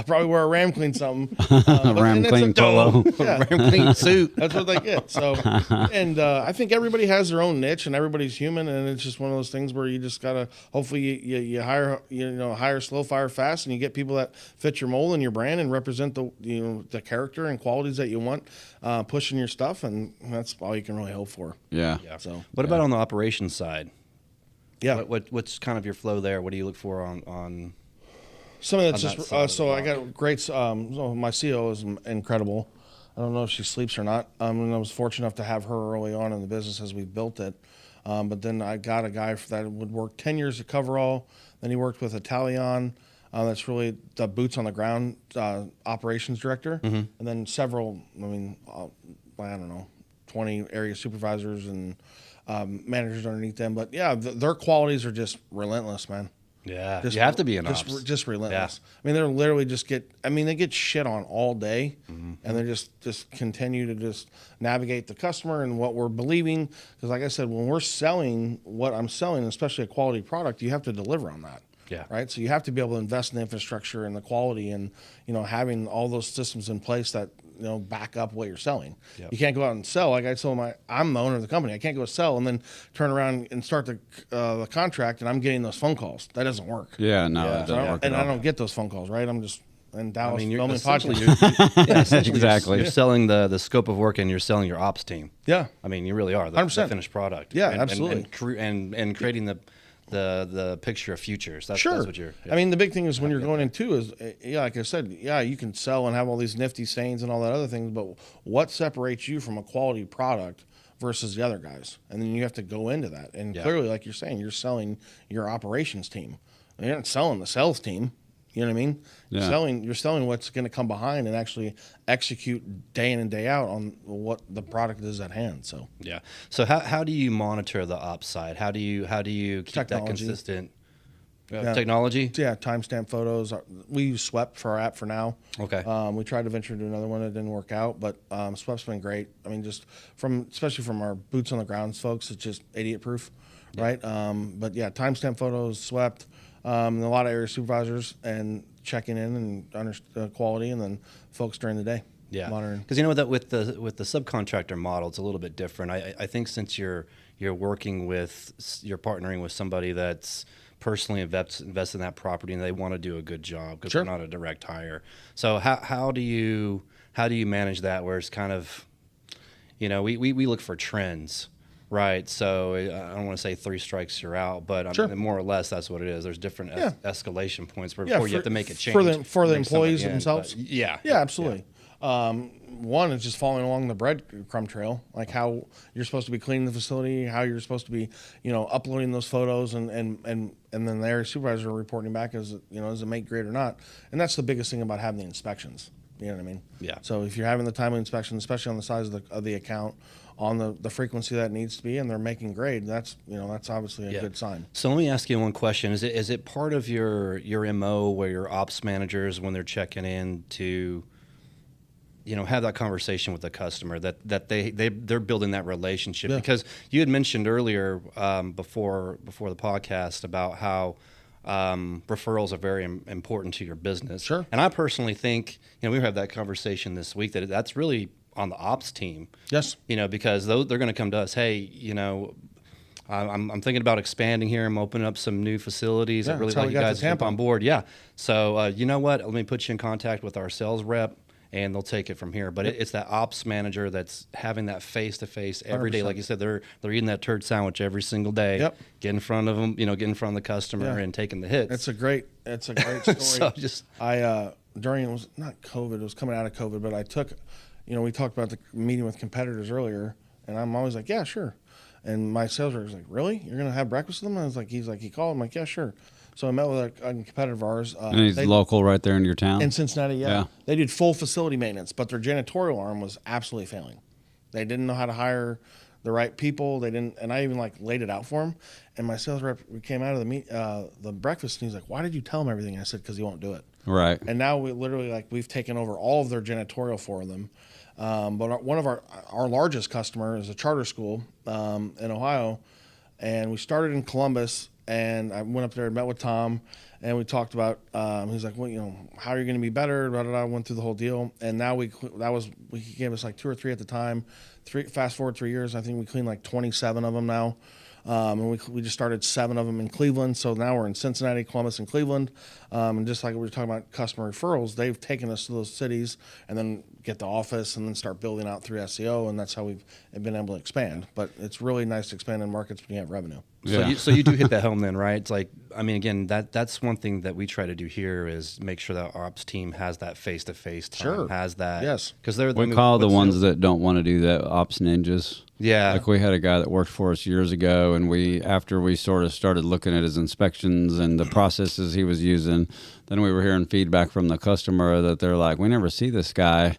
Speaker 3: probably wear a Ram Clean something.
Speaker 1: Ram Clean polo.
Speaker 3: Yeah,
Speaker 2: Ram Clean suit.
Speaker 3: that's what they get. So, and I think everybody has their own niche, and everybody's human, and it's just one of those things where you just gotta. Hopefully, you hire slow, fire fast, and you get people that fit your mold and your brand and represent the character and qualities that you want, pushing your stuff, and that's all you can really hope for.
Speaker 1: Yeah.
Speaker 3: So,
Speaker 2: What about on the operations side?
Speaker 3: yeah.
Speaker 2: What's kind of your flow there? What do you look for on
Speaker 3: Some of that's
Speaker 2: on that
Speaker 3: just
Speaker 2: side of the
Speaker 3: so I
Speaker 2: block?
Speaker 3: got great. So my CEO is incredible. I don't know if she sleeps or not. And I was fortunate enough to have her early on in the business as we built it. But then I got a guy that would work 10 years at Coverall. Then he worked with Italian. That's really the boots on the ground operations director, and then several. I mean, I don't know, 20 area supervisors and managers underneath them. But yeah, their qualities are just relentless, man.
Speaker 2: Yeah,
Speaker 3: Just,
Speaker 2: you have to be an ops.
Speaker 3: just relentless. Yeah. I mean, they're literally they get shit on all day, and they just continue to just navigate the customer and what we're believing. Because like I said, when we're selling what I'm selling, especially a quality product, you have to deliver on that.
Speaker 2: Yeah.
Speaker 3: Right. So you have to be able to invest in the infrastructure and the quality, and having all those systems in place that back up what you're selling. Yep. You can't go out and sell. Like I told I'm the owner of the company. I can't go sell and then turn around and start the contract, and I'm getting those phone calls. That doesn't work.
Speaker 1: Yeah, no, it doesn't work.
Speaker 3: And I don't get those phone calls. Right. I'm just in Dallas filming
Speaker 1: podcasts. Exactly.
Speaker 2: You're selling the scope of work, and you're selling your ops team.
Speaker 3: Yeah.
Speaker 2: I mean, you really are the finished product.
Speaker 3: Yeah, absolutely.
Speaker 2: And creating the picture of futures. That's what you're. Yeah.
Speaker 3: I mean, the big thing is when you're going in too is, like I said, you can sell and have all these nifty stains and all that other things, but what separates you from a quality product versus the other guys? And then you have to go into that. And clearly, like you're saying, you're selling your operations team. You're not selling the sales team. You know what I mean?
Speaker 1: Yeah.
Speaker 3: You're selling what's going to come behind and actually execute day in and day out on what the product is at hand. So
Speaker 2: yeah. So how do you monitor the ops side? How do you keep that consistent? Technology?
Speaker 3: Yeah, timestamp photos. We use Swept for our app for now.
Speaker 2: Okay.
Speaker 3: We tried to venture into another one that didn't work out, but Swept's been great. I mean, especially from our boots on the ground folks, it's just idiot proof, right? But yeah, timestamp photos, Swept. And a lot of area supervisors and checking in and under quality, and then folks during the day.
Speaker 2: Yeah,
Speaker 3: monitoring.
Speaker 2: Because that with the subcontractor model, it's a little bit different. I think since you're partnering with somebody that's personally invested in that property and they want to do a good job because they're not a direct hire. So how do you manage that where it's kind of, we look for trends. Right, so I don't want to say 3 strikes you're out, but I mean, more or less that's what it is. There's different escalation points before you have to make a change
Speaker 3: for the employees themselves.
Speaker 2: Yeah,
Speaker 3: absolutely. Yeah. One is just following along the breadcrumb trail, like how you're supposed to be cleaning the facility, how you're supposed to be, uploading those photos, and then the area supervisor reporting back does it make grade or not, and that's the biggest thing about having the inspections. You know what I mean?
Speaker 2: Yeah.
Speaker 3: So if you're having the timely inspection, especially on the size of the account, on the frequency that it needs to be, and they're making grade, that's obviously a good sign.
Speaker 2: So let me ask you one question: Is it part of your MO where your ops managers, when they're checking in, to have that conversation with the customer that they're building that relationship?
Speaker 3: Yeah.
Speaker 2: Because you had mentioned earlier before the podcast about how referrals are very important to your business.
Speaker 3: Sure.
Speaker 2: And I personally think, we had that conversation this week that that's really on the ops team.
Speaker 3: Yes.
Speaker 2: Because they're going to come to us, hey, I'm thinking about expanding here. I'm opening up some new facilities. I really like you guys to jump on board. Yeah. So you know what? Let me put you in contact with our sales rep, and they'll take it from here. But it's that ops manager that's having that face-to-face every 100%. Day. Like you said, they're eating that turd sandwich every single day.
Speaker 3: Yep.
Speaker 2: Get in front of them, get in front of the customer and taking the hits.
Speaker 3: It's a great story.
Speaker 2: So
Speaker 3: during, it was not COVID, it was coming out of COVID, but I took, we talked about the meeting with competitors earlier, and I'm always like, yeah, sure. And my sales rep was like, really? You're going to have breakfast with them? I was like, he called. I'm like, yeah, sure. So I met with a competitor of ours.
Speaker 1: And he's local right there in your town?
Speaker 3: In Cincinnati, yeah. They did full facility maintenance, but their janitorial arm was absolutely failing. They didn't know how to hire the right people. They didn't, and I even laid it out for him. And my sales rep came out of the breakfast, and he's like, why did you tell him everything? I said, because he won't do it.
Speaker 1: Right.
Speaker 3: And now we literally, we've taken over all of their janitorial for them. But one of our largest customer is a charter school in Ohio, and we started in Columbus. And I went up there and met with Tom, and we talked about. He's like, well, how are you going to be better? Blah, blah, blah. Went through the whole deal, and now he gave us 2 or 3 at the time. Fast forward 3 years, I think we cleaned 27 of them now. And we just started 7 of them in Cleveland. So now we're in Cincinnati, Columbus, and Cleveland. And just like we were talking about customer referrals, they've taken us to those cities and then get the office and then start building out through SEO. And that's how we've been able to expand. But it's really nice to expand in markets when you have revenue.
Speaker 2: Yeah. So you do hit that home then, right? It's again, that's one thing that we try to do here is make sure that our ops team has that face-to-face time.
Speaker 3: Sure.
Speaker 2: Has that.
Speaker 3: Yes.
Speaker 2: Because
Speaker 1: we call the ones that don't want to do that ops ninjas.
Speaker 2: Yeah.
Speaker 1: Like we had a guy that worked for us years ago, and after we sort of started looking at his inspections and the processes he was using, then we were hearing feedback from the customer that they're like, we never see this guy.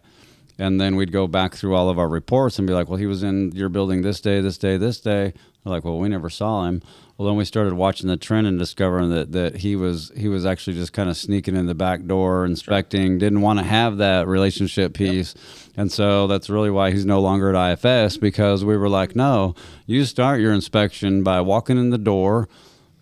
Speaker 1: And then we'd go back through all of our reports and be like, well, he was in your building this day, this day, this day. They're like, well, we never saw him. Well, then we started watching the trend and discovering that he was actually just kind of sneaking in the back door, inspecting, didn't want to have that relationship piece. And so that's really why he's no longer at IFS, because we were like, no, you start your inspection by walking in the door,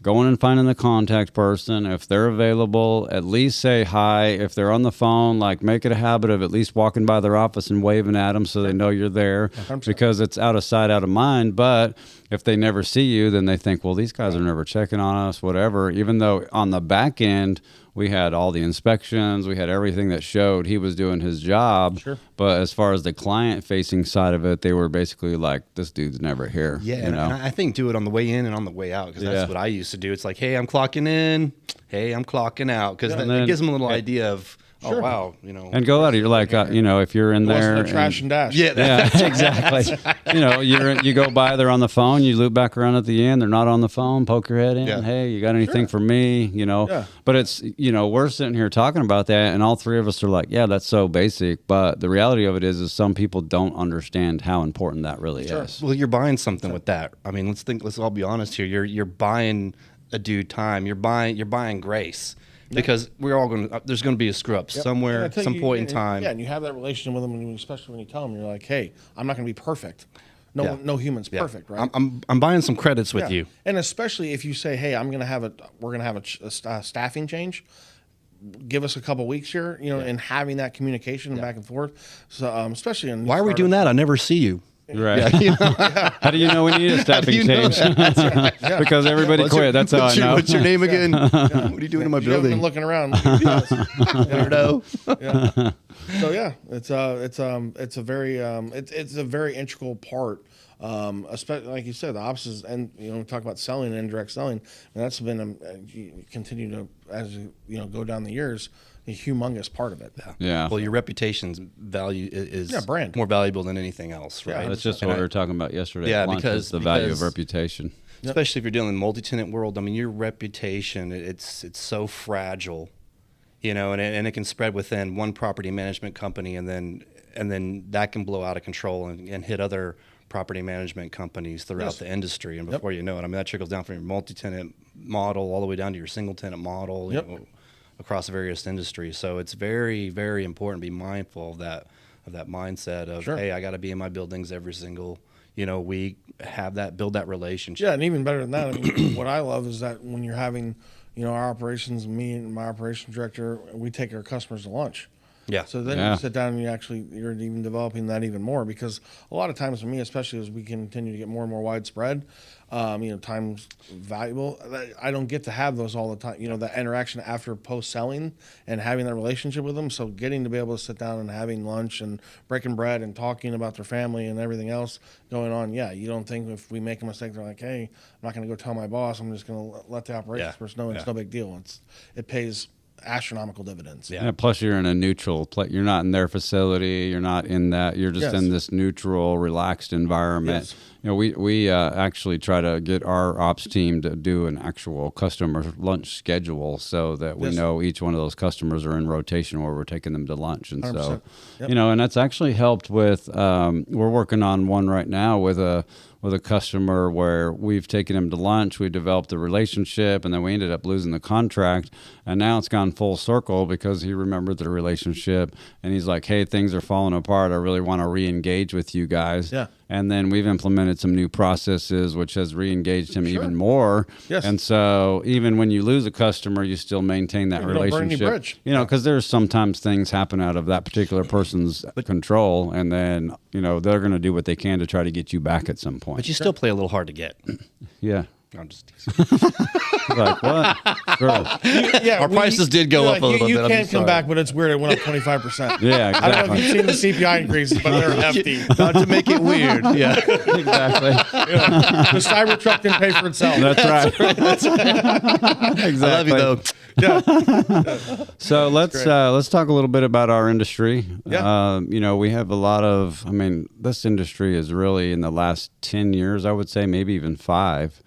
Speaker 1: going and finding the contact person. If they're available, at least say hi. If they're on the phone, like make it a habit of at least walking by their office and waving at them so they know you're there,
Speaker 3: 100%.
Speaker 1: because it's out of sight, out of mind. But if they never see you, then they think, well, these guys are never checking on us, whatever. Even though on the back end, we had all the inspections, we had everything that showed he was doing his job.
Speaker 3: Sure.
Speaker 1: But as far as the client-facing side of it, they were basically like, this dude's never here.
Speaker 2: Yeah,
Speaker 1: you
Speaker 2: and
Speaker 1: know?
Speaker 2: I think do it on the way in and on the way out, because that's what I used to do. It's like, hey, I'm clocking in. Hey, I'm clocking out, because then it gives them a little idea of, oh, wow, you know.
Speaker 1: And go out. You're like, you know, if you're in there,
Speaker 3: Wasn't a trash and dash.
Speaker 1: yeah, exactly. You know, you go by, they're on the phone. You loop back around at the end, they're not on the phone. Poke your head in.
Speaker 2: Yeah.
Speaker 1: Hey, you got anything for me? You know.
Speaker 3: Yeah.
Speaker 1: But it's, you know, we're sitting here talking about that, and all three of us are like, yeah, that's so basic. But the reality of it is some people don't understand how important that really is.
Speaker 2: Well, you're buying something with that. I mean, let's all be honest here. You're buying a dude time. You're buying grace. Because we're all going to, there's going to be a screw up somewhere, some point in time.
Speaker 3: Yeah, and you have that relationship with them, and especially when you tell them, you're like, hey, I'm not going to be perfect. No human's perfect, right?
Speaker 2: I'm buying some credits with you.
Speaker 3: And especially if you say, hey, we're going to have a staffing change. Give us a couple weeks here, you know, and having that communication back and forth. So, especially in
Speaker 2: why are we doing that? I never see you.
Speaker 1: Right. How do you know we need a staffing change? Because everybody quit. That's how I know.
Speaker 2: What's your name again? What are you doing in my
Speaker 3: You haven't
Speaker 2: building?
Speaker 3: been looking around.
Speaker 2: Never know.
Speaker 3: So yeah, it's a very integral part. Especially like you said, the opposites, and you know, we talk about selling and indirect selling, and that's been you continue to, as you know, go down the years, a humongous part of it.
Speaker 1: Yeah.
Speaker 2: Well, your reputation's value is
Speaker 3: brand.
Speaker 2: more valuable than anything else, right?
Speaker 1: That's just what we were talking about yesterday.
Speaker 2: Yeah,
Speaker 1: at lunch,
Speaker 2: because
Speaker 1: is the value of reputation.
Speaker 2: Especially if you're dealing in the multi-tenant world. I mean, your reputation, it's so fragile, you know, and it can spread within one property management company, and then that can blow out of control and hit other property management companies throughout the industry. And before you know it, I mean, that trickles down from your multi-tenant model all the way down to your single-tenant model, you know, across various industries. So it's very, very important to be mindful of that mindset of, hey, I got to be in my buildings every single, you know, week, build that relationship.
Speaker 3: Yeah, and even better than that, I mean, what I love is that when you're having, you know, our operations, me and my operations director, we take our customers to lunch.
Speaker 2: Yeah.
Speaker 3: So then you sit down and you're even developing that even more, because a lot of times for me, especially as we continue to get more and more widespread, you know, time's valuable. I don't get to have those all the time, you know, that interaction after post selling and having that relationship with them. So getting to be able to sit down and having lunch and breaking bread and talking about their family and everything else going on. Yeah. You don't think if we make a mistake, they're like, hey, I'm not going to go tell my boss. I'm just going to let the operations person know it's no big deal. It pays astronomical dividends.
Speaker 1: Yeah. Plus, you're in a neutral place. You're not in their facility. You're not in that. You're just in this neutral, relaxed environment.
Speaker 3: Yes.
Speaker 1: You know, we actually try to get our ops team to do an actual customer lunch schedule so that we know each one of those customers are in rotation where we're taking them to lunch. And 100%. So, you know, and that's actually helped with. We're working on one right now with a customer where we've taken him to lunch, we developed a relationship, and then we ended up losing the contract. And now it's gone full circle because he remembered the relationship, and he's like, hey, things are falling apart. I really want to re-engage with you guys. Yeah. And then we've implemented some new processes, which has re-engaged him even more. Yes. And so even when you lose a customer, you still maintain that relationship. Don't burn any bridge. You know, because there's sometimes things happen out of that particular person's control, and then, you know, they're going to do what they can to try to get you back at some point.
Speaker 2: But you still play a little hard to get.
Speaker 1: Yeah.
Speaker 2: I'm just
Speaker 1: like, what?
Speaker 2: Our prices did go up a little bit.
Speaker 3: You can't come back, but it's weird. It went up 25%.
Speaker 1: Yeah, exactly.
Speaker 3: I don't know if you've seen the CPI increases, but they're hefty.
Speaker 2: Not to make it weird. Yeah,
Speaker 1: exactly.
Speaker 3: The Cybertruck can pay for itself.
Speaker 1: That's right.
Speaker 2: Exactly. I love you, though.
Speaker 1: So let's talk a little bit about our industry.
Speaker 3: Yeah.
Speaker 1: You know, we have a lot of. I mean, this industry is really in the last 10 years, I would say, maybe even 5.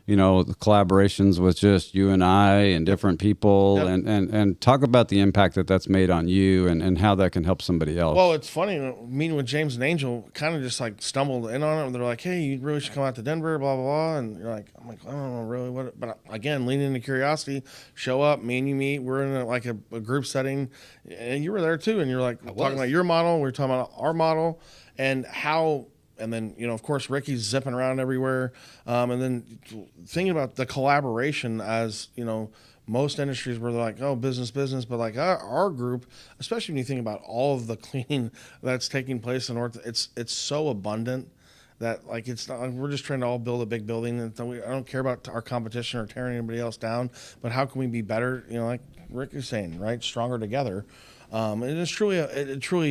Speaker 1: You know, the collaborations with just you and I and different people,
Speaker 3: Yep.
Speaker 1: and talk about the impact that that's made on you and how that can help somebody else.
Speaker 3: Well, it's funny, meeting with James and Angel kind of just like stumbled in on it. They're like, hey, you really should come out to Denver, blah, blah, blah. And you're like, I'm like, I don't know really what, but again, leaning into curiosity, show up, me and you meet, we're in a group setting, and you were there too. And you're like, talking about your model, we were talking about our model and how. And then, you know, of course, Ricky's zipping around everywhere. And then thinking about the collaboration, as, you know, most industries where they're like, oh, business, but like our group, especially when you think about all of the cleaning that's taking place in North, it's so abundant that like it's not, we're just trying to all build a big building. And I don't care about our competition or tearing anybody else down, but how can we be better? You know, like Rick is saying, right? Stronger together. And it truly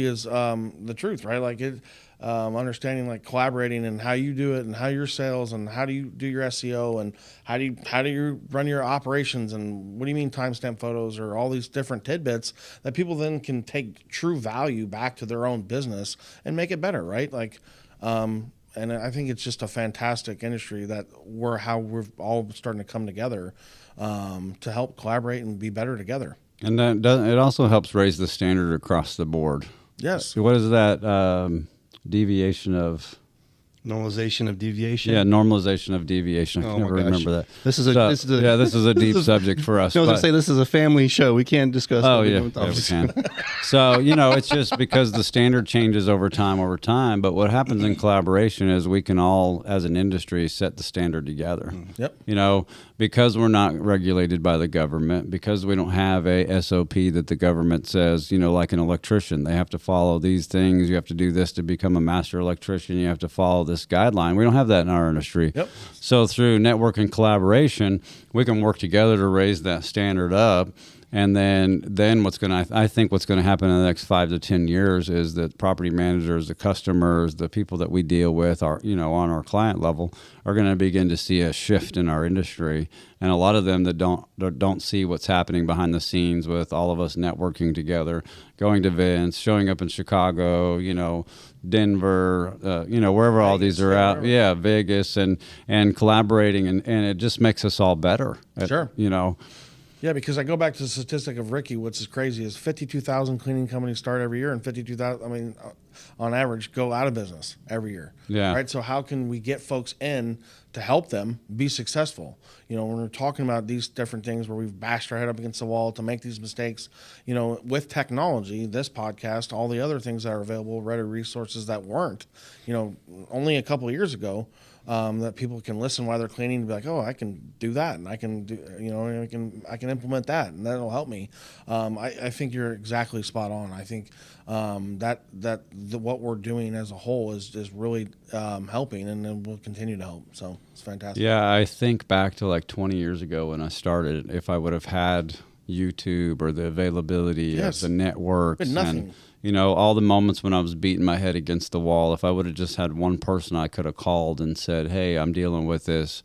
Speaker 3: is the truth, right? Like understanding, like collaborating and how you do it and how your sales and how do you do your SEO and how do you run your operations and what do you mean timestamp photos or all these different tidbits that people then can take true value back to their own business and make it better, right? Like, and I think it's just a fantastic industry that we're all starting to come together to help collaborate and be better together.
Speaker 1: And it also helps raise the standard across the board.
Speaker 3: Yes.
Speaker 1: So what is that? Deviation of
Speaker 2: Normalization of deviation.
Speaker 1: Yeah, normalization of deviation. I can never remember that.
Speaker 2: This is a
Speaker 1: deep subject for us.
Speaker 2: I was going to say this is a family show. We can't discuss.
Speaker 1: Oh yeah, we can. So you know, it's just because the standard changes over time. But what happens in collaboration is we can all, as an industry, set the standard together.
Speaker 3: Yep.
Speaker 1: You know, because we're not regulated by the government, because we don't have a SOP that the government says, you know, like an electrician, they have to follow these things. You have to do this to become a master electrician. You have to follow this guideline. We don't have that in our industry.
Speaker 3: Yep.
Speaker 1: So through network and collaboration, we can work together to raise that standard up. And then I think what's going to happen in the next 5 to 10 years is that property managers, the customers, the people that we deal with are, you know, on our client level are going to begin to see a shift in our industry. And a lot of them that don't see what's happening behind the scenes with all of us networking together, going to events, showing up in Chicago, you know, Denver, you know, wherever Vegas, all these are out. Yeah, Vegas and collaborating and it just makes us all better.
Speaker 3: Sure.
Speaker 1: You know.
Speaker 3: Yeah, because I go back to the statistic of Ricky, which is crazy, is 52,000 cleaning companies start every year and 52,000, I mean, on average, go out of business every year.
Speaker 1: Yeah.
Speaker 3: Right? So how can we get folks in to help them be successful? You know, when we're talking about these different things where we've bashed our head up against the wall to make these mistakes, you know, with technology, this podcast, all the other things that are available, Reddit resources that weren't, you know, only a couple of years ago, that people can listen while they're cleaning and be like, oh, I can do that, and I can do, you know, I can implement that, and that'll help me. I think you're exactly spot on. I think what we're doing as a whole is really helping, and then will continue to help. So it's fantastic.
Speaker 1: Yeah, I think back to like 20 years ago when I started. If I would have had YouTube or the availability of the networks and you know, all the moments when I was beating my head against the wall, if I would have just had one person I could have called and said, hey, I'm dealing with this,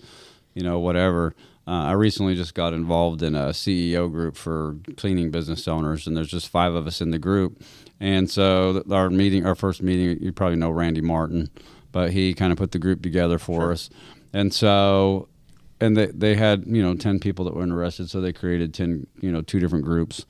Speaker 1: you know, whatever. I recently just got involved in a CEO group for cleaning business owners, and there's just 5 of us in the group. And so our first meeting, you probably know Randy Martin, but he kind of put the group together for us. And so, and they had, you know, 10 people that were interested, so they created 10, you know, 2 different groups.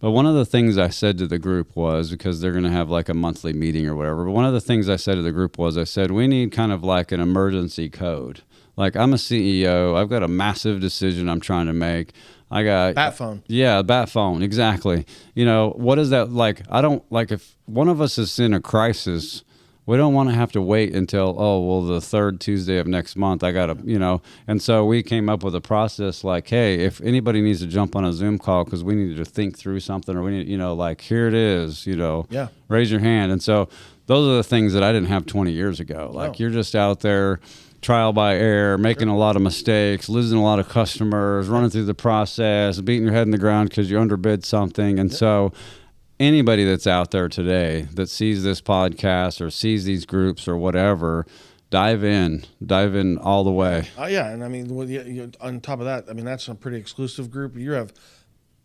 Speaker 1: But one of the things I said to the group was, because they're going to have like a monthly meeting or whatever, but one of the things I said to the group was, I said, we need kind of like an emergency code. Like, I'm a CEO. I've got a massive decision I'm trying to make. I got
Speaker 3: bat phone.
Speaker 1: Yeah, bat phone. Exactly. You know, what is that like? I don't like if one of us is in a crisis, we don't want to have to wait until, oh, well, the 3rd Tuesday of next month, I got to, you know. And so we came up with a process like, hey, if anybody needs to jump on a Zoom call because we need to think through something, or we need, you know, like, here it is, you know, raise your hand. And so those are the things that I didn't have 20 years ago. Like, you're just out there, trial by error, making a lot of mistakes, losing a lot of customers, running through the process, beating your head in the ground because you underbid something. And so anybody that's out there today that sees this podcast or sees these groups or whatever, dive in all the way.
Speaker 3: Yeah, and I mean, on top of that, I mean, that's a pretty exclusive group. You have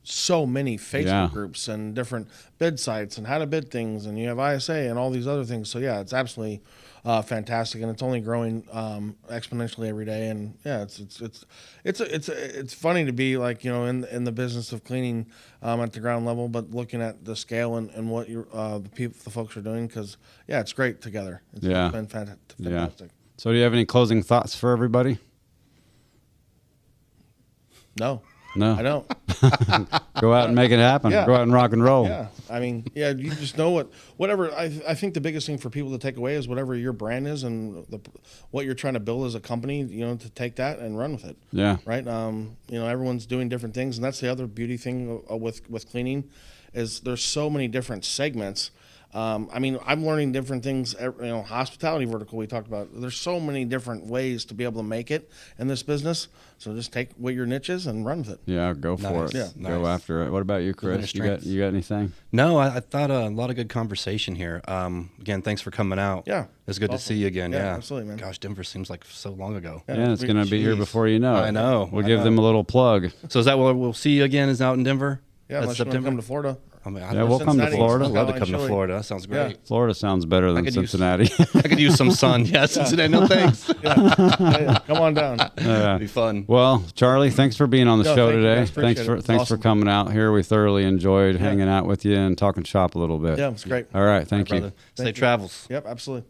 Speaker 3: so many Facebook
Speaker 1: Yeah.
Speaker 3: groups and different bid sites and how to bid things, and you have ISA and all these other things. So yeah, it's absolutely fantastic, and it's only growing exponentially every day. And yeah, it's funny to be like, you know, in the business of cleaning at the ground level, but looking at the scale and what the folks are doing, because yeah, it's great together. It's been fantastic.
Speaker 1: Yeah. So do you have any closing thoughts for everybody?
Speaker 3: No,
Speaker 1: No.
Speaker 3: I don't.
Speaker 1: Go out and make it happen.
Speaker 3: Yeah.
Speaker 1: Go out and rock and roll.
Speaker 3: Yeah, I mean, yeah, you just know whatever. I think the biggest thing for people to take away is whatever your brand is and what you're trying to build as a company. You know, to take that and run with it.
Speaker 1: Yeah.
Speaker 3: Right. You know, everyone's doing different things, and that's the other beauty thing with cleaning, is there's so many different segments. I mean, I'm learning different things. You know, hospitality vertical we talked about. There's so many different ways to be able to make it in this business. So just take what your niche is and run with it.
Speaker 1: Yeah, go for it.
Speaker 3: Yeah.
Speaker 1: Go after it. What about you, Chris? You got anything?
Speaker 2: No, I thought a lot of good conversation here. Again, thanks for coming out.
Speaker 3: Yeah.
Speaker 2: It's good to see you again.
Speaker 3: Yeah,
Speaker 2: Yeah,
Speaker 3: absolutely, man.
Speaker 2: Gosh, Denver seems like so long ago.
Speaker 1: Yeah, it's going to be here
Speaker 3: Jeez.
Speaker 1: before you know it.
Speaker 2: I know.
Speaker 1: We'll give them a little plug.
Speaker 2: So is that what we'll see you again? Is out in Denver?
Speaker 3: Yeah,
Speaker 2: That's
Speaker 3: unless you want to come to Florida.
Speaker 2: I mean,
Speaker 1: Yeah, we'll come to
Speaker 3: Cincinnati.
Speaker 1: Florida.
Speaker 2: I'd love to
Speaker 3: Skyline
Speaker 2: come to
Speaker 3: Chili.
Speaker 2: Florida. That sounds great.
Speaker 3: Yeah.
Speaker 1: Florida sounds better than
Speaker 2: could use-
Speaker 1: Cincinnati.
Speaker 2: I could use some sun. Yeah, Cincinnati. No thanks.
Speaker 3: Yeah, come on down.
Speaker 2: It'd be fun.
Speaker 1: Well, Charlie, thanks for being on the
Speaker 3: No,
Speaker 1: show
Speaker 3: thank you,
Speaker 1: today.
Speaker 3: guys. Appreciate it. It's
Speaker 1: Thanks for
Speaker 3: awesome.
Speaker 1: coming out here. We thoroughly enjoyed hanging out with you and talking shop a little bit.
Speaker 3: Yeah, it's great.
Speaker 1: All right, thank you.
Speaker 2: Brother. Safe travels.
Speaker 3: Yep, absolutely.